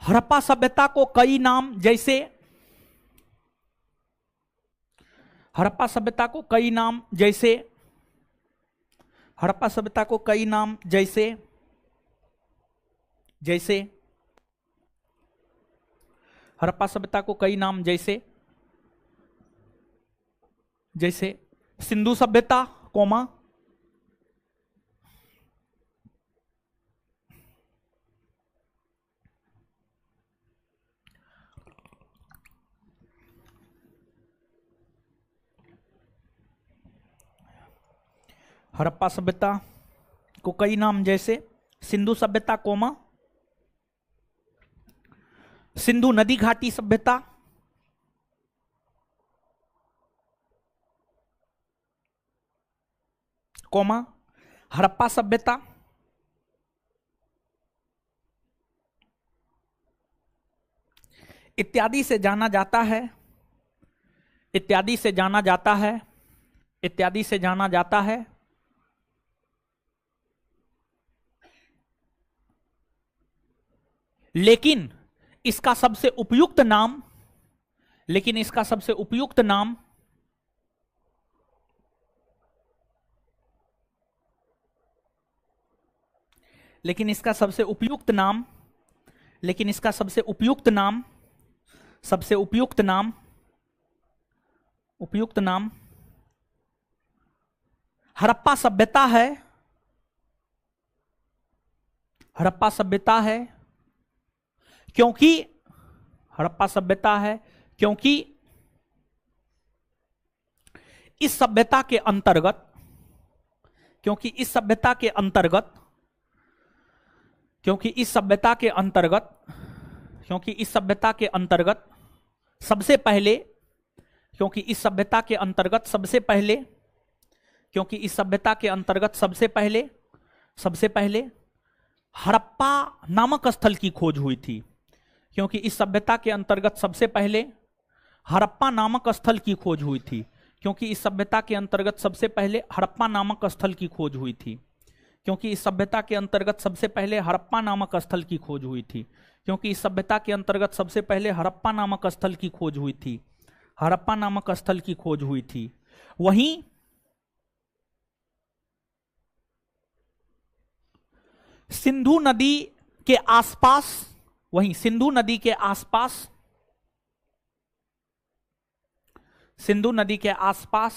Speaker 1: हड़प्पा सभ्यता को कई नाम, जैसे हड़प्पा सभ्यता को कई नाम जैसे हड़प्पा सभ्यता को कई नाम जैसे जैसे हड़प्पा सभ्यता को कई नाम जैसे जैसे सिंधु सभ्यता कोमा, हड़प्पा सभ्यता को कई नाम जैसे सिंधु सभ्यता कोमा, सिंधु नदी घाटी सभ्यता, कोमा हड़प्पा सभ्यता, इत्यादि से जाना जाता है, इत्यादि से जाना जाता है, इत्यादि से जाना जाता है। लेकिन इसका सबसे उपयुक्त नाम, लेकिन इसका सबसे उपयुक्त नाम लेकिन इसका सबसे उपयुक्त नाम लेकिन इसका सबसे उपयुक्त नाम सबसे उपयुक्त नाम उपयुक्त नाम हड़प्पा सभ्यता है, हड़प्पा सभ्यता है। क्योंकि हड़प्पा सभ्यता है क्योंकि इस सभ्यता के अंतर्गत क्योंकि इस सभ्यता के अंतर्गत क्योंकि इस सभ्यता के अंतर्गत क्योंकि इस सभ्यता के अंतर्गत सबसे पहले क्योंकि इस सभ्यता के अंतर्गत सबसे पहले क्योंकि इस सभ्यता के अंतर्गत सबसे पहले हड़प्पा नामक स्थल की खोज हुई थी। क्योंकि इस सभ्यता के अंतर्गत सबसे पहले हड़प्पा नामक स्थल की खोज हुई थी। क्योंकि इस सभ्यता के अंतर्गत सबसे पहले हड़प्पा नामक स्थल की खोज हुई थी। क्योंकि इस सभ्यता के अंतर्गत सबसे पहले हड़प्पा नामक स्थल की खोज हुई थी। क्योंकि इस सभ्यता के अंतर्गत सबसे पहले हड़प्पा नामक स्थल की खोज हुई थी। हड़प्पा नामक स्थल की खोज हुई थी। वहीं सिंधु नदी के आसपास सिंधु नदी के आसपास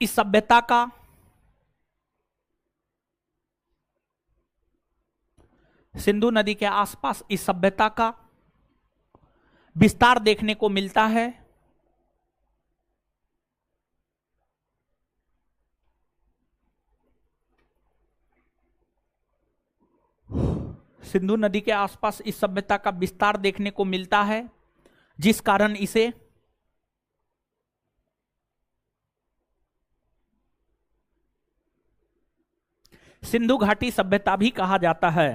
Speaker 1: इस सभ्यता का सिंधु नदी के आसपास इस सभ्यता का विस्तार देखने को मिलता है। सिंधु नदी के आसपास इस सभ्यता का विस्तार देखने को मिलता है, जिस कारण इसे सिंधु घाटी सभ्यता भी कहा जाता है।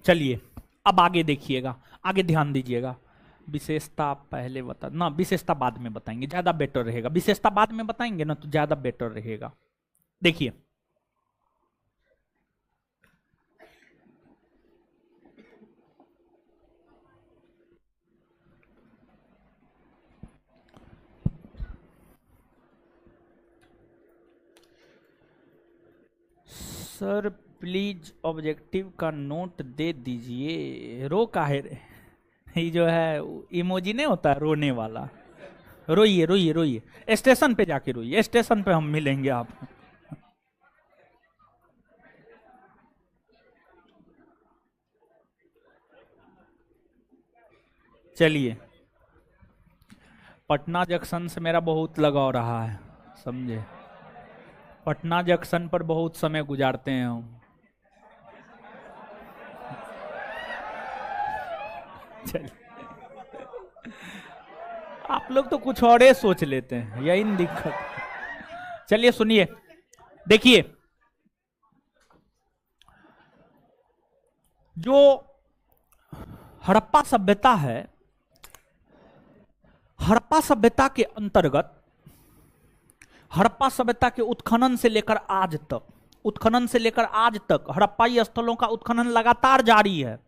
Speaker 1: चलिए अब आगे देखिएगा, आगे ध्यान दीजिएगा। विशेषता पहले बता ना, विशेषता बाद में बताएंगे, ज्यादा बेटर रहेगा। विशेषता बाद में बताएंगे ना तो ज्यादा बेटर रहेगा। देखिए सर प्लीज ऑब्जेक्टिव का नोट दे दीजिए। रो काहे रे? ये जो है इमोजी नहीं होता रोने वाला, रोइए रोइए रोइए, स्टेशन पे जाके रोइए, स्टेशन पे हम मिलेंगे आपको। चलिए, पटना जंक्शन से मेरा बहुत लगाव रहा है, समझे। पटना जंक्शन पर बहुत समय गुजारते हैं हम। चलिए, आप लोग तो कुछ और ही सोच लेते हैं, यही दिक्कत। चलिए सुनिए, देखिए, जो हड़प्पा सभ्यता है, हड़प्पा सभ्यता के अंतर्गत, हड़प्पा सभ्यता के उत्खनन से लेकर आज तक, उत्खनन से लेकर आज तक हड़प्पाई स्थलों का उत्खनन लगातार जारी है।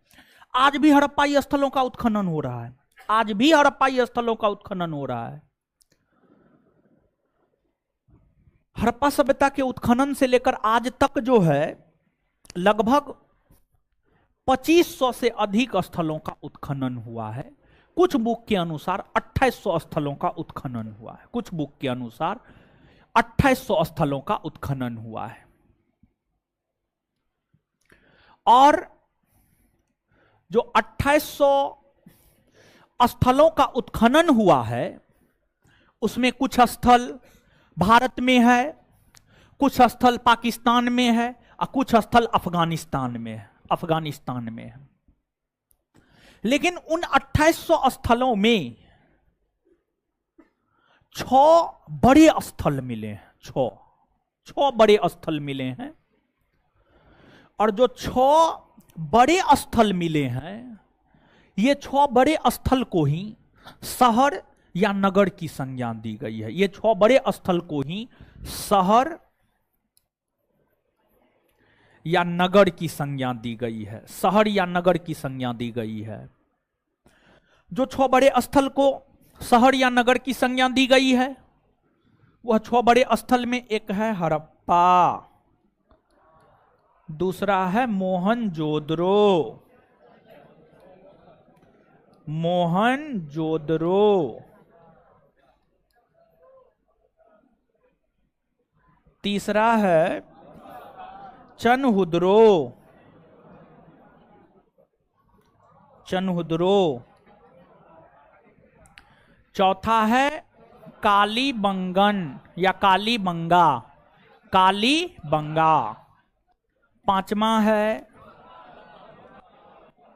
Speaker 1: आज भी हड़प्पाई स्थलों का उत्खनन हो रहा है, आज भी हड़प्पाई स्थलों का उत्खनन हो रहा है। हड़प्पा सभ्यता के उत्खनन से लेकर आज तक जो है लगभग 2500 से अधिक स्थलों का उत्खनन हुआ है। कुछ बुक के अनुसार 2800 स्थलों का उत्खनन हुआ है, कुछ बुक के अनुसार 2800 स्थलों का उत्खनन हुआ है। और जो 2800 स्थलों का उत्खनन हुआ है, उसमें कुछ स्थल भारत में है, कुछ स्थल पाकिस्तान में है और कुछ स्थल अफगानिस्तान में है, अफगानिस्तान में है। लेकिन उन 2800 स्थलों में 6 बड़े स्थल मिले हैं, 6 बड़े स्थल मिले हैं। और जो 6 बड़े स्थल मिले हैं, ये 6 बड़े स्थल को ही शहर या नगर की संज्ञा दी गई है। ये 6 बड़े स्थल को ही शहर या नगर की संज्ञा दी गई है, शहर या नगर की संज्ञा दी गई है। जो 6 बड़े स्थल को शहर या नगर की संज्ञा दी गई है, वह 6 बड़े स्थल में एक है हड़प्पा, दूसरा है मोहनजोदड़ो, मोहनजोदड़ो, तीसरा है चनहुदरो, चनहुदरो, चौथा है कालीबंगन या कालीबंगा, कालीबंगा, पांचवा है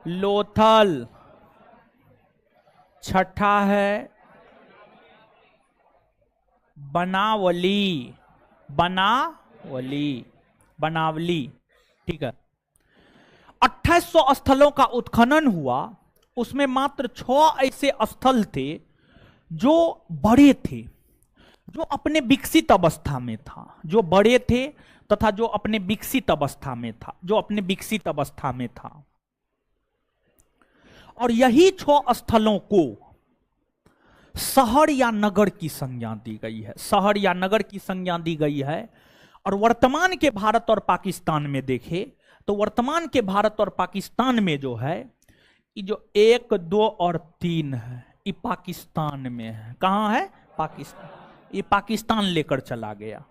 Speaker 1: लोथल, छठा है बनावली, बनावली, बनावली, ठीक है। 2800 स्थलों का उत्खनन हुआ, उसमें मात्र 6 ऐसे स्थल थे जो बड़े थे, जो अपने विकसित अवस्था में था, जो बड़े थे तथा जो अपने विकसित अवस्था में था, जो अपने विकसित अवस्था में था। और यही 6 स्थलों को शहर या नगर की संज्ञा दी गई है, शहर या नगर की संज्ञा दी गई है। और वर्तमान के भारत और पाकिस्तान में देखें तो वर्तमान के भारत और पाकिस्तान में जो है, ये जो 1, 2 और 3 है, ये पाकिस्तान में है। कहां है? पाकिस्तान, ये पाकिस्तान लेकर चला गया।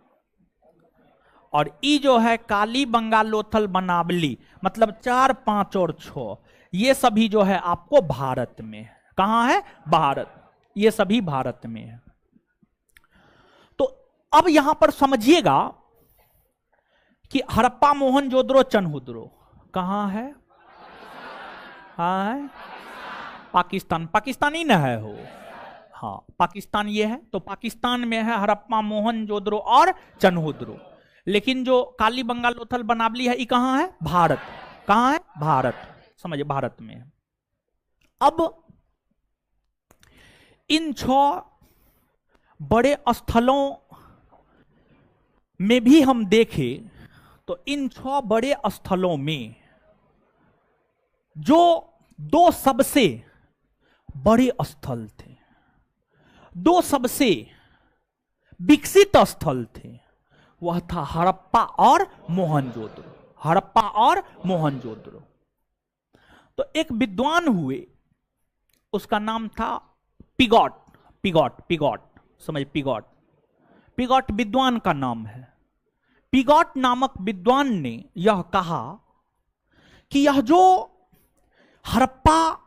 Speaker 1: और ये जो है कालीबंगा, लोथल, बनावली, मतलब 4, 5 और 6, ये सभी जो है आपको भारत में है। कहां है? भारत, ये सभी भारत में है। तो अब यहां पर समझिएगा कि हड़प्पा, मोहनजोदड़ो, चनहुदरो कहां है? हाँ, पाकिस्तान, पाकिस्तानी न है हो, हाँ पाकिस्तान ये है। तो पाकिस्तान में है हड़प्पा, मोहनजोदड़ो और चनहुदरो। लेकिन जो कालीबंगा, लोथल, बनावली है, ये कहां है? भारत। कहां है? भारत, समझिए भारत में है। अब इन 6 बड़े स्थलों में भी हम देखें तो इन 6 बड़े स्थलों में जो 2 सबसे बड़े स्थल थे, 2 सबसे विकसित स्थल थे, वह था हड़प्पा और मोहनजोदड़ो, हड़प्पा और मोहनजोदड़ो। तो एक विद्वान हुए, उसका नाम था पिगॉट, पिगॉट, पिगॉट, समझ, पिगॉट, पिगॉट विद्वान का नाम है। पिगॉट नामक विद्वान ने यह कहा कि यह जो हड़प्पा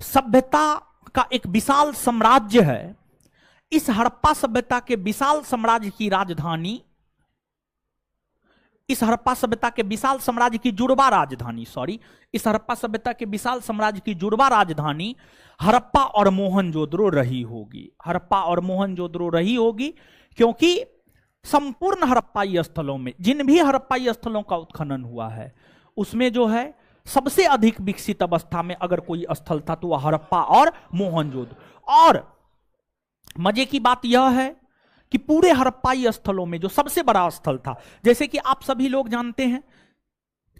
Speaker 1: सभ्यता का एक विशाल साम्राज्य है। इस हड़प्पा सभ्यता के विशाल साम्राज्य की राजधानी, इस हड़प्पा सभ्यता के विशाल साम्राज्य की जुड़वा राजधानी, सॉरी, इस हड़प्पा सभ्यता के विशाल साम्राज्य की जुड़वा राजधानी हड़प्पा और मोहनजोदड़ो रही होगी। हड़प्पा और मोहनजोदड़ो रही होगी क्योंकि संपूर्ण हड़प्पाई स्थलों में, जिन भी हड़प्पाई स्थलों का उत्खनन हुआ है, उसमें जो है सबसे अधिक विकसित अवस्था में अगर कोई स्थल था तो वह हड़प्पा और मोहनजोदड़ो। और मजे की बात यह है कि पूरे हड़प्पाई स्थलों में जो सबसे बड़ा स्थल था, जैसे कि आप सभी लोग जानते हैं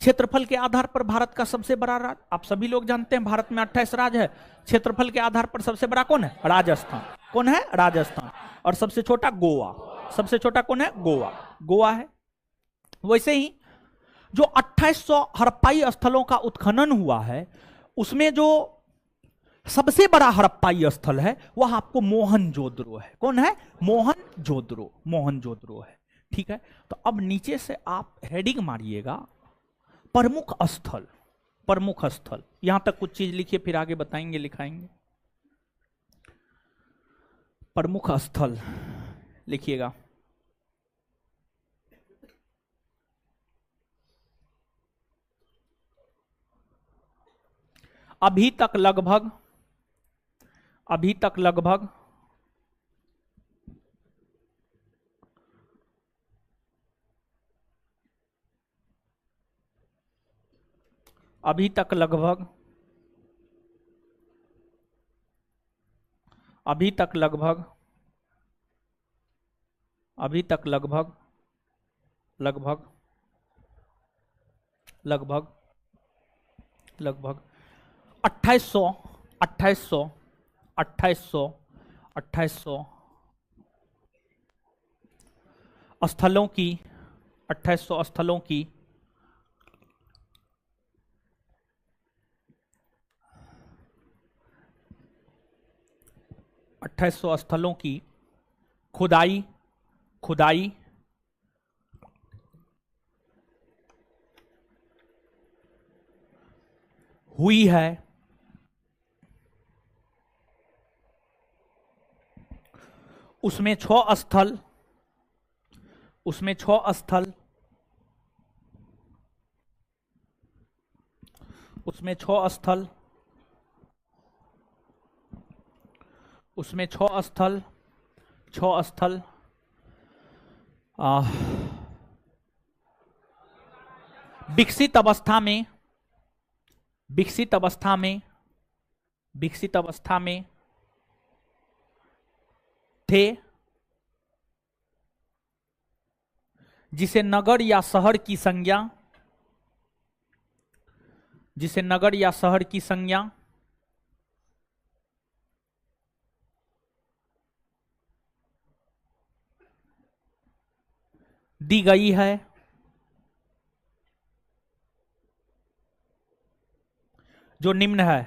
Speaker 1: क्षेत्रफल के आधार पर भारत का सबसे बड़ा राज्य, आप सभी लोग जानते हैं भारत में 28 राज्य है, क्षेत्रफल के आधार पर सबसे बड़ा कौन है? राजस्थान। कौन है? राजस्थान। और सबसे छोटा गोवा। सबसे छोटा कौन है? गोवा। गोवा है। वैसे ही जो 2800 हड़प्पाई स्थलों का उत्खनन हुआ है, उसमें जो सबसे बड़ा हड़प्पाई स्थल है वह आपको मोहनजोदड़ो है। कौन है? मोहनजोदड़ो। मोहनजोदड़ो है। ठीक है, तो अब नीचे से आप हेडिंग मारिएगा प्रमुख स्थल। प्रमुख स्थल, यहां तक कुछ चीज लिखिए, फिर आगे बताएंगे, लिखाएंगे। प्रमुख स्थल लिखिएगा। अभी तक लगभग अभी तक लगभग अभी तक लगभग अभी तक लगभग अभी तक लगभग लगभग लगभग लगभग 2800 2800 2800 2800 स्थलों की 2800 स्थलों की स्थलों की खुदाई खुदाई हुई है। उसमें 6 स्थल उसमें 6 स्थल उसमें 6 स्थल उसमें 6 स्थल 6 स्थल विकसित अवस्था में विकसित अवस्था में विकसित अवस्था में थे, जिसे नगर या शहर की संज्ञा जिसे नगर या शहर की संज्ञा दी गई है। जो निम्न है।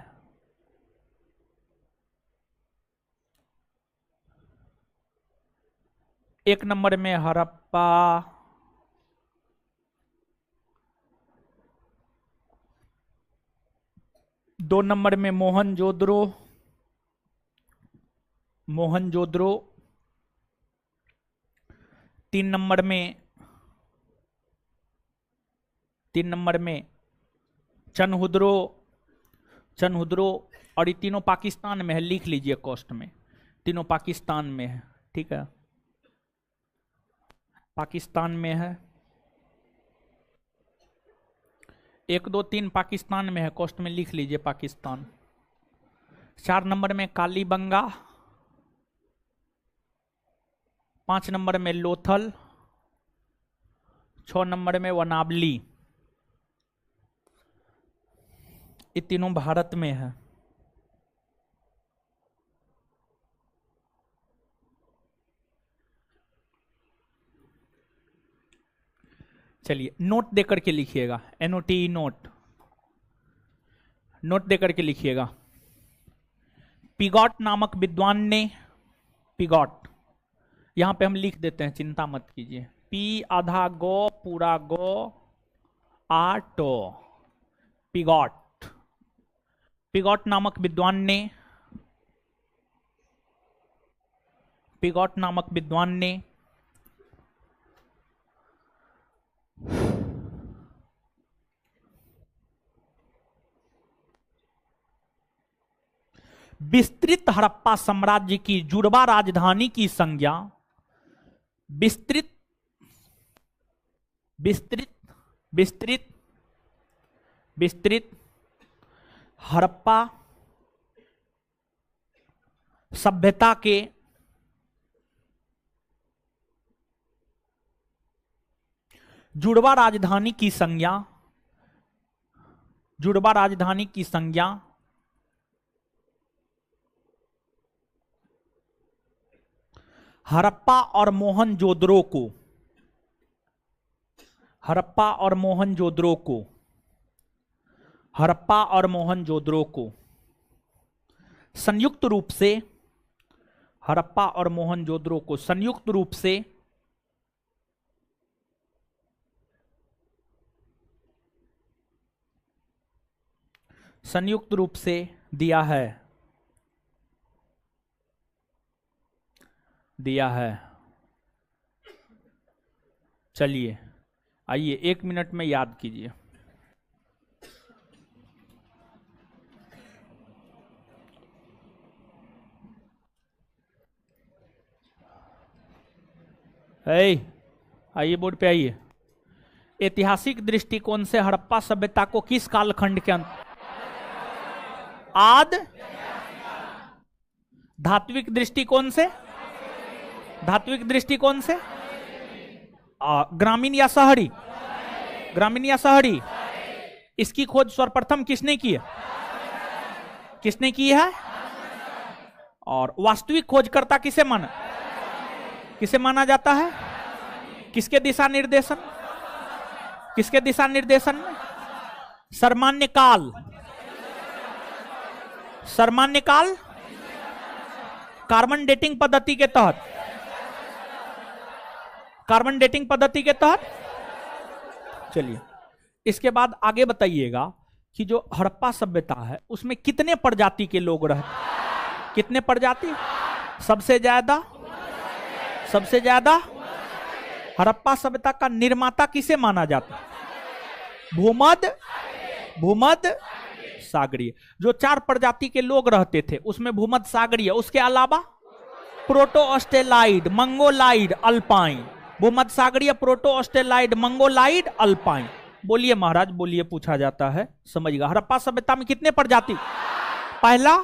Speaker 1: 1 नंबर में हड़प्पा, 2 नंबर में मोहनजोदड़ो, मोहनजोदड़ो, 3 नंबर में चनहुद्रो, चनहुद्रो। और ये तीनों पाकिस्तान में है, लिख लीजिए कोस्ट में, तीनों पाकिस्तान में है। ठीक है, पाकिस्तान में है। 1 2 3 पाकिस्तान में है, कोस्ट में लिख लीजिए पाकिस्तान। 4 नंबर में कालीबंगा, 5 नंबर में लोथल, 6 नंबर में वनावली। ये तीनों भारत में है। चलिए नोट देकर के लिखिएगा, NOTE नोट, नोट देकर के लिखिएगा। पिगॉट नामक विद्वान ने, पिगॉट यहां पे हम लिख देते हैं, चिंता मत कीजिए। पी आधा गो पूरा गो आटो, पिगॉट। पिगॉट नामक विद्वान ने विस्तृत हड़प्पा साम्राज्य की जुड़वा राजधानी की संज्ञा विस्तृत हड़प्पा सभ्यता के जुड़वा राजधानी की संज्ञा हड़प्पा और मोहनजोदड़ो को संयुक्त रूप से दिया है। चलिए आइए 1 मिनट में याद कीजिए। आइए बोर्ड पे आइए। ऐतिहासिक दृष्टिकोण से हड़प्पा सभ्यता को किस कालखंड के धात्विक दृष्टिकोण से ग्रामीण या शहरी इसकी खोज सर्वप्रथम किसने की है और वास्तविक खोजकर्ता किसे माना जाता है? किसके दिशा निर्देशन में? सामान्य काल कार्बन डेटिंग पद्धति के तहत। चलिए इसके बाद आगे बताइएगा कि जो हड़प्पा सभ्यता है उसमें कितने प्रजाति के लोग रहते? कितने प्रजाति? सबसे ज्यादा हड़प्पा सभ्यता का निर्माता किसे माना जाता? भूमध्य सागरीय। जो 4 प्रजाति के लोग रहते थे उसमें भूमध्य सागरीय, उसके अलावा प्रोटो ऑस्ट्रेलाइड, मंगोलाइड, अल्पाइन। भूमध्य सागरीय, प्रोटो ऑस्ट्रेलाइड, मंगोलाइड, अल्पाइन। बोलिए महाराज, बोलिए, पूछा जाता है, समझिएगा। हड़प्पा सभ्यता में कितने प्रजाति? पहला,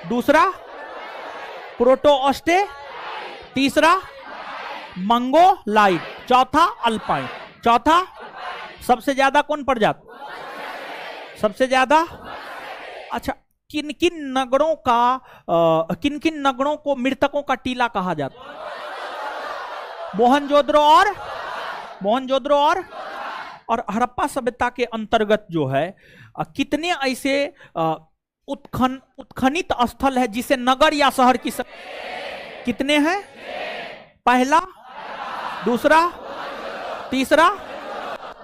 Speaker 1: दूसरा प्रोटो ऑस्ट्रे, तीसरा मंगोलाइड, चौथा अल्पाइन। चौथा सबसे ज्यादा कौन प्रजाति? सबसे ज्यादा। अच्छा, किन किन नगरों को मृतकों का टीला कहा जाता? मोहनजोदड़ो और हड़प्पा सभ्यता के अंतर्गत जो है कितने ऐसे उत्खनित स्थल है जिसे नगर या शहर की कितने हैं? पहला, दूसरा, तीसरा।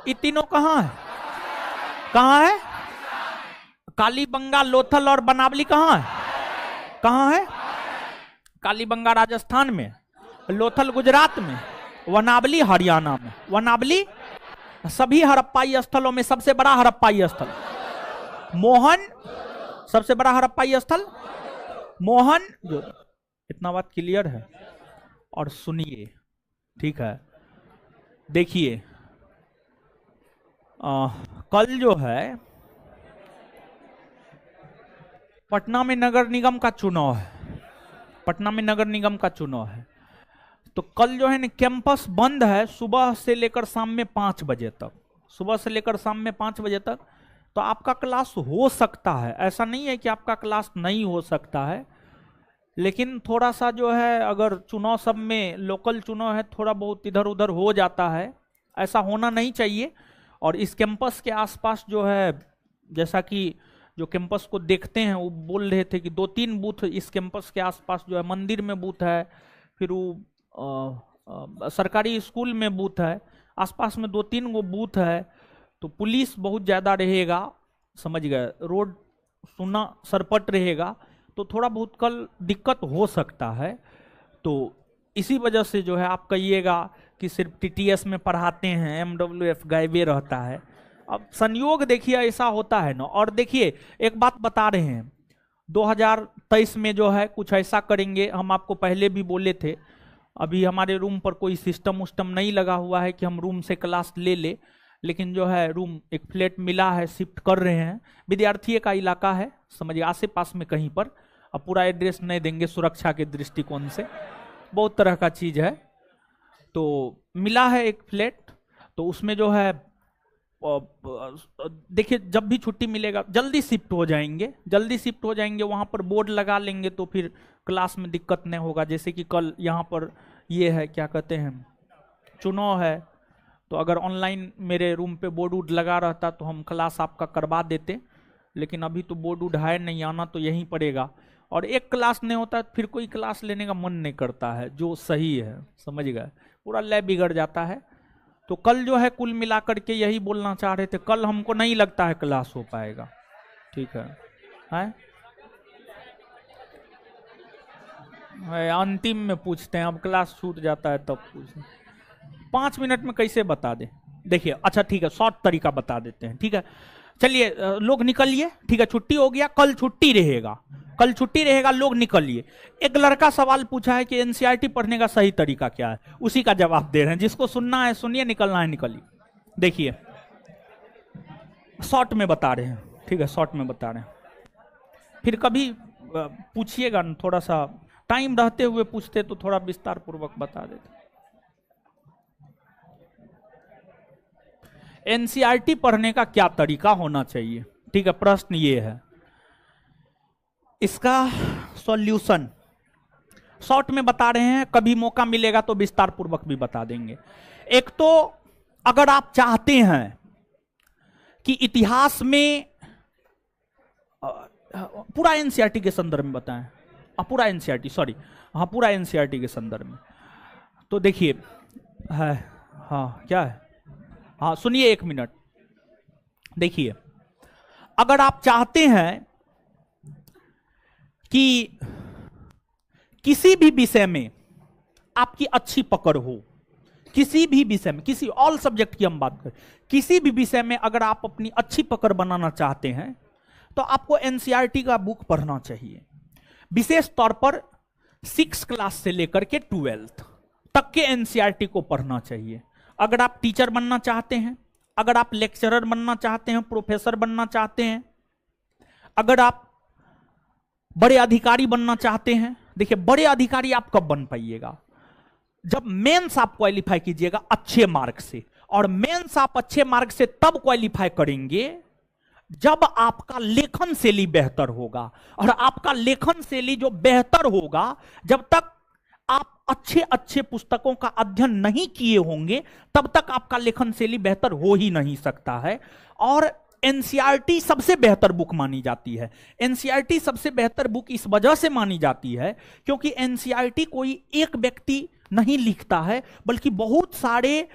Speaker 1: ये तीनों कहां है? कालीबंगा, लोथल और बनावली कहां है? कालीबंगा राजस्थान में, लोथल गुजरात में, वनावली हरियाणा में। वनावली सभी हड़प्पाई स्थलों में सबसे बड़ा हड़प्पाई स्थल सबसे बड़ा हड़प्पाई स्थल जो। इतना बात क्लियर है? और सुनिए, ठीक है, देखिए, कल जो है पटना में नगर निगम का चुनाव है। तो कल जो है ना कैंपस बंद है सुबह से लेकर शाम में 5 बजे तक। तो आपका क्लास हो सकता है, ऐसा नहीं है कि आपका क्लास नहीं हो सकता है, लेकिन थोड़ा सा जो है अगर चुनाव सब में लोकल चुनाव है थोड़ा बहुत इधर उधर हो जाता है, ऐसा होना नहीं चाहिए। और इस कैंपस के आसपास जो है, जैसा कि जो कैंपस को देखते हैं वो बोल रहे थे कि 2-3 बूथ इस कैंपस के आसपास जो है, मंदिर में बूथ है, फिर वो सरकारी स्कूल में बूथ है, आसपास में 2-3 गो बूथ है। तो पुलिस बहुत ज़्यादा रहेगा, समझ गए। रोड सुना सरपट रहेगा तो थोड़ा बहुत कल दिक्कत हो सकता है। तो इसी वजह से जो है आप कहिएगा कि सिर्फ टीटीएस में पढ़ाते हैं, एमडब्ल्यूएफ गायबे रहता है। अब संयोग देखिए ऐसा होता है ना। और देखिए एक बात बता रहे हैं, 2023 में जो है कुछ ऐसा करेंगे, हम आपको पहले भी बोले थे। अभी हमारे रूम पर कोई सिस्टम उस्टम नहीं लगा हुआ है कि हम रूम से क्लास ले ले, लेकिन जो है रूम एक फ्लैट मिला है, शिफ्ट कर रहे हैं। विद्यार्थी का इलाका है, समझिए आसे पास में कहीं पर। अब पूरा एड्रेस नहीं देंगे सुरक्षा के दृष्टिकोण से, बहुत तरह का चीज है। तो मिला है एक फ्लैट, तो उसमें जो है देखिए जब भी छुट्टी मिलेगा जल्दी शिफ्ट हो जाएंगे, जल्दी शिफ्ट हो जाएंगे। वहां पर बोर्ड लगा लेंगे तो फिर क्लास में दिक्कत नहीं होगा। जैसे कि कल यहाँ पर ये है, क्या कहते हैं, चुनाव है, तो अगर ऑनलाइन मेरे रूम पे बोर्ड वोर्ड लगा रहता तो हम क्लास आपका करवा देते, लेकिन अभी तो बोर्ड वोर्ड है नहीं, आना तो यहीं पड़ेगा। और एक क्लास नहीं होता फिर कोई क्लास लेने का मन नहीं करता है, जो सही है, समझ गए, पूरा लैब बिगड़ जाता है। तो कल जो है कुल मिलाकर के यही बोलना चाह रहे थे, कल हमको नहीं लगता है क्लास हो पाएगा, ठीक है? अंतिम में पूछते हैं, अब क्लास छूट जाता है तब पूछते हैं। 5 मिनट में कैसे बता दे? देखिए अच्छा ठीक है, शॉर्ट तरीका बता देते हैं, ठीक है? चलिए लोग निकलिए, ठीक है, छुट्टी हो गया, कल छुट्टी रहेगा, कल छुट्टी रहेगा, लोग निकलिए। एक लड़का सवाल पूछा है कि एनसीईआरटी पढ़ने का सही तरीका क्या है, उसी का जवाब दे रहे हैं। जिसको सुनना है सुनिए, निकलना है निकलिए। देखिए शॉर्ट में बता रहे हैं, ठीक है, शॉर्ट में बता रहे हैं। फिर कभी पूछिएगा, थोड़ा सा टाइम रहते हुए पूछते तो थोड़ा विस्तार पूर्वक बता देते। एनसीईआरटी पढ़ने का क्या तरीका होना चाहिए, ठीक है, प्रश्न ये है। इसका सॉल्यूशन शॉर्ट में बता रहे हैं, कभी मौका मिलेगा तो विस्तार पूर्वक भी बता देंगे। एक तो अगर आप चाहते हैं कि इतिहास में पूरा एनसीईआरटी के संदर्भ में बताएं, पूरा एनसीईआरटी, सॉरी, हाँ पूरा एनसीईआरटी के संदर्भ में, तो देखिए है, हाँ क्या है, हाँ सुनिए 1 मिनट। देखिए अगर आप चाहते हैं कि किसी भी विषय में आपकी अच्छी पकड़ हो, किसी भी विषय में, किसी ऑल सब्जेक्ट की हम बात करें, किसी भी विषय में अगर आप अपनी अच्छी पकड़ बनाना चाहते हैं तो आपको एनसीईआरटी का बुक पढ़ना चाहिए। विशेष तौर पर 6 क्लास से लेकर के 12th तक के एनसीईआरटी को पढ़ना चाहिए। अगर आप टीचर बनना चाहते हैं, अगर आप लेक्चरर बनना चाहते हैं, प्रोफेसर बनना चाहते हैं, अगर आप बड़े अधिकारी बनना चाहते हैं, देखिए बड़े अधिकारी आप कब बन पाइएगा? जब मेंस आप क्वालिफाई कीजिएगा अच्छे मार्क से। और मेंस आप अच्छे मार्क से तब क्वालिफाई करेंगे जब आपका लेखन शैली बेहतर होगा। और आपका लेखन शैली जो बेहतर होगा, जब तक आप अच्छे अच्छे पुस्तकों का अध्ययन नहीं किए होंगे तब तक आपका लेखन शैली बेहतर हो ही नहीं सकता है। और एनसीईआरटी सबसे बेहतर बुक मानी जाती है। एनसीईआरटी सबसे बेहतर बुक इस वजह से मानी जाती है क्योंकि एनसीईआरटी कोई एक व्यक्ति नहीं लिखता है, बल्कि बहुत सारे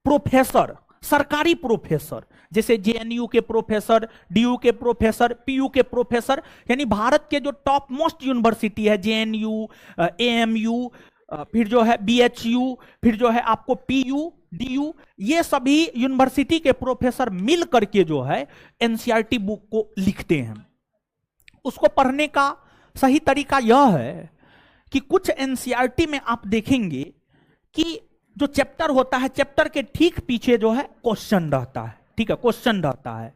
Speaker 1: प्रोफेसर, सरकारी प्रोफेसर, जैसे जेएनयू के प्रोफेसर, डीयू के प्रोफेसर, पीयू के प्रोफेसर, यानी भारत के जो टॉप मोस्ट यूनिवर्सिटी है, जेएनयू, एएमयू, फिर जो है बीएचयू, फिर जो है आपको पीयू, डीयू, ये सभी यूनिवर्सिटी के प्रोफेसर मिल करके जो है एनसीईआरटी बुक को लिखते हैं। उसको पढ़ने का सही तरीका यह है कि कुछ एनसीईआरटी में आप देखेंगे कि जो चैप्टर होता है, चैप्टर के ठीक पीछे जो है क्वेश्चन रहता है, ठीक है, क्वेश्चन रहता है।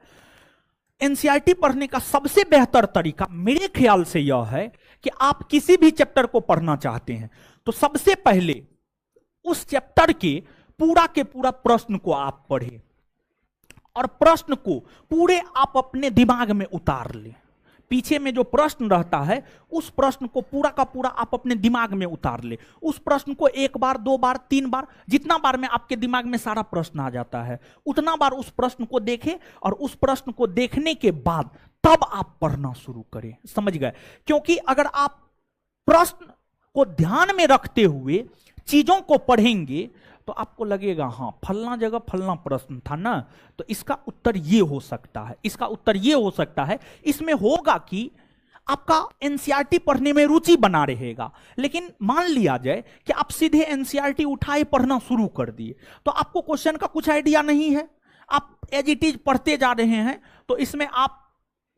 Speaker 1: एनसीईआरटी पढ़ने का सबसे बेहतर तरीका मेरे ख्याल से यह है कि आप किसी भी चैप्टर को पढ़ना चाहते हैं तो सबसे पहले उस चैप्टर के पूरा के पूरा प्रश्न को आप पढ़ें और प्रश्न को पूरे आप अपने दिमाग में उतार लें। पीछे में जो प्रश्न रहता है उस प्रश्न को पूरा का पूरा आप अपने दिमाग में उतार ले। उस प्रश्न को 1 बार, 2 बार, 3 बार, जितना बार में आपके दिमाग में सारा प्रश्न आ जाता है उतना बार उस प्रश्न को देखें और उस प्रश्न को देखने के बाद तब आप पढ़ना शुरू करें। समझ गए? क्योंकि अगर आप प्रश्न को ध्यान में रखते हुए चीजों को पढ़ेंगे
Speaker 2: तो आपको लगेगा हाँ फलना जगह फलना प्रश्न था ना, तो इसका उत्तर ये हो सकता है, इसका उत्तर ये हो सकता है। इसमें होगा कि आपका एनसीईआरटी पढ़ने में रुचि बना रहेगा, लेकिन मान लिया जाए कि आप सीधे एनसीईआरटी उठाए पढ़ना शुरू कर दिए, तो आपको क्वेश्चन का कुछ आइडिया नहीं है, आप एज इट इज पढ़ते जा रहे हैं, तो इसमें आप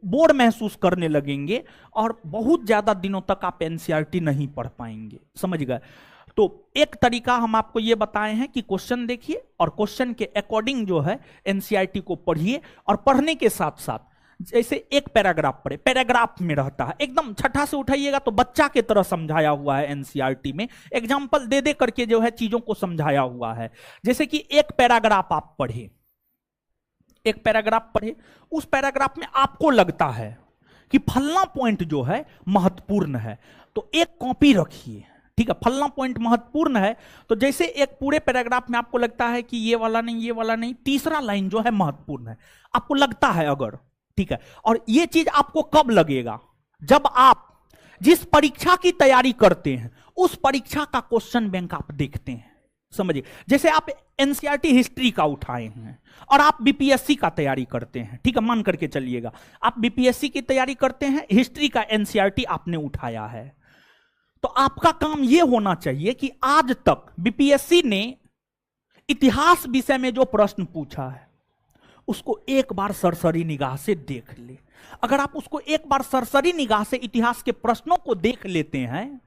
Speaker 2: बोर महसूस करने लगेंगे और बहुत ज्यादा दिनों तक आप एनसीईआरटी नहीं पढ़ पाएंगे। समझ गए? तो एक तरीका हम आपको यह बताए हैं कि क्वेश्चन देखिए और क्वेश्चन के अकॉर्डिंग जो है एनसीईआरटी को पढ़िए, और पढ़ने के साथ साथ जैसे एक पैराग्राफ पढ़े, पैराग्राफ में रहता है एकदम छठा से उठाइएगा तो बच्चा के तरह समझाया हुआ है एनसीईआरटी में, एग्जाम्पल दे दे करके जो है चीजों को समझाया हुआ है। जैसे कि एक पैराग्राफ आप पढ़े, एक पैराग्राफ पढ़े, उस पैराग्राफ में आपको लगता है कि फलना पॉइंट जो है महत्वपूर्ण है, तो एक कॉपी रखिए, ठीक है, फलना पॉइंट महत्वपूर्ण है, तो जैसे एक पूरे पैराग्राफ में आपको लगता है कि ये वाला नहीं, ये वाला नहीं, तीसरा लाइन जो है महत्वपूर्ण है, आपको लगता है अगर, ठीक है। और ये चीज आपको कब लगेगा? जब आप जिस परीक्षा की तैयारी करते हैं उस परीक्षा का क्वेश्चन बैंक आप देखते हैं। समझिए, जैसे आप एनसीईआरटी हिस्ट्री का उठाए हैं और आप बीपीएससी का तैयारी करते हैं, ठीक है, मान करके चलिएगा आप बीपीएससी की तैयारी करते हैं, हिस्ट्री का एनसीईआरटी आपने उठाया है, तो आपका काम यह होना चाहिए कि आज तक बीपीएससी ने इतिहास विषय में जो प्रश्न पूछा है उसको एक बार सरसरी निगाह से देख ले। अगर आप उसको एक बार सरसरी निगाह से इतिहास के प्रश्नों को देख लेते हैं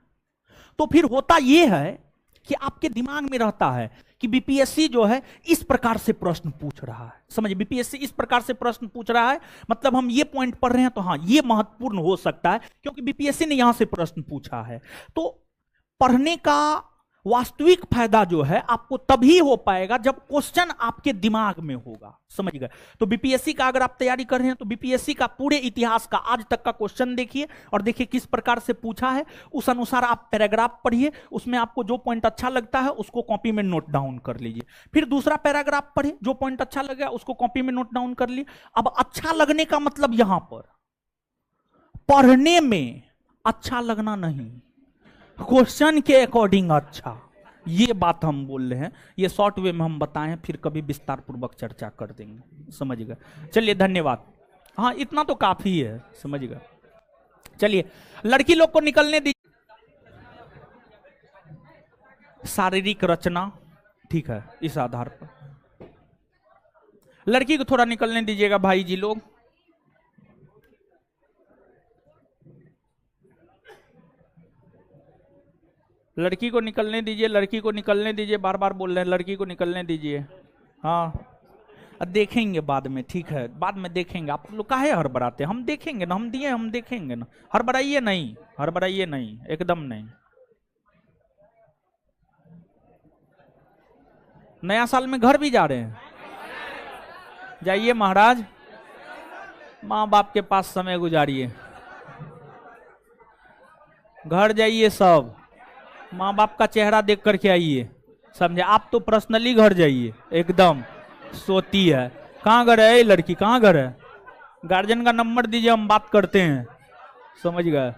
Speaker 2: तो फिर होता यह है कि आपके दिमाग में रहता है कि बीपीएससी जो है इस प्रकार से प्रश्न पूछ रहा है। समझिए, बीपीएससी इस प्रकार से प्रश्न पूछ रहा है, मतलब हम ये पॉइंट पढ़ रहे हैं तो हाँ ये महत्वपूर्ण हो सकता है क्योंकि बीपीएससी ने यहां से प्रश्न पूछा है। तो पढ़ने का वास्तविक फायदा जो है आपको तभी हो पाएगा जब क्वेश्चन आपके दिमाग में होगा। समझ गए? तो बीपीएससी का अगर आप तैयारी कर रहे हैं तो बीपीएससी का पूरे इतिहास का आज तक का क्वेश्चन देखिए और देखिए किस प्रकार से पूछा है, उस अनुसार आप पैराग्राफ पढ़िए, उसमें आपको जो पॉइंट अच्छा लगता है उसको कॉपी में नोट डाउन कर लीजिए। फिर दूसरा पैराग्राफ पढ़िए, जो पॉइंट अच्छा लगा उसको कॉपी में नोट डाउन कर लीजिए। अब अच्छा लगने का मतलब यहां पर पढ़ने में अच्छा लगना नहीं, क्वेश्चन के अकॉर्डिंग अच्छा, ये बात हम बोल रहे हैं, ये शॉर्ट वे में हम बताएं, फिर कभी विस्तार पूर्वक चर्चा कर देंगे। समझ गए? चलिए धन्यवाद। हाँ इतना तो काफी है, समझ गए? चलिए लड़की लोग को निकलने दीजिए। शारीरिक रचना, ठीक है, इस आधार पर लड़की को थोड़ा निकलने दीजिएगा भाई जी लोग। लड़की को निकलने दीजिए, लड़की को निकलने दीजिए, बार बार बोल रहे हैं लड़की को निकलने दीजिए। हाँ देखेंगे बाद में, ठीक है, बाद में देखेंगे। आप लोग काहे हड़बड़ाते हैं? हम देखेंगे ना, हम दिए, हम देखेंगे ना, हड़बड़ाइए नहीं, हड़बड़ाइए नहीं, एकदम नहीं। नया साल में घर भी जा रहे हैं? जाइए महाराज, माँ बाप के पास समय गुजारिए, घर जाइए, सब माँ बाप का चेहरा देख करके आइए, समझे? आप तो पर्सनली घर जाइए, एकदम सोती है। कहाँ घर है लड़की, कहाँ घर है? गार्जियन का नंबर दीजिए, हम बात करते हैं। समझ गए?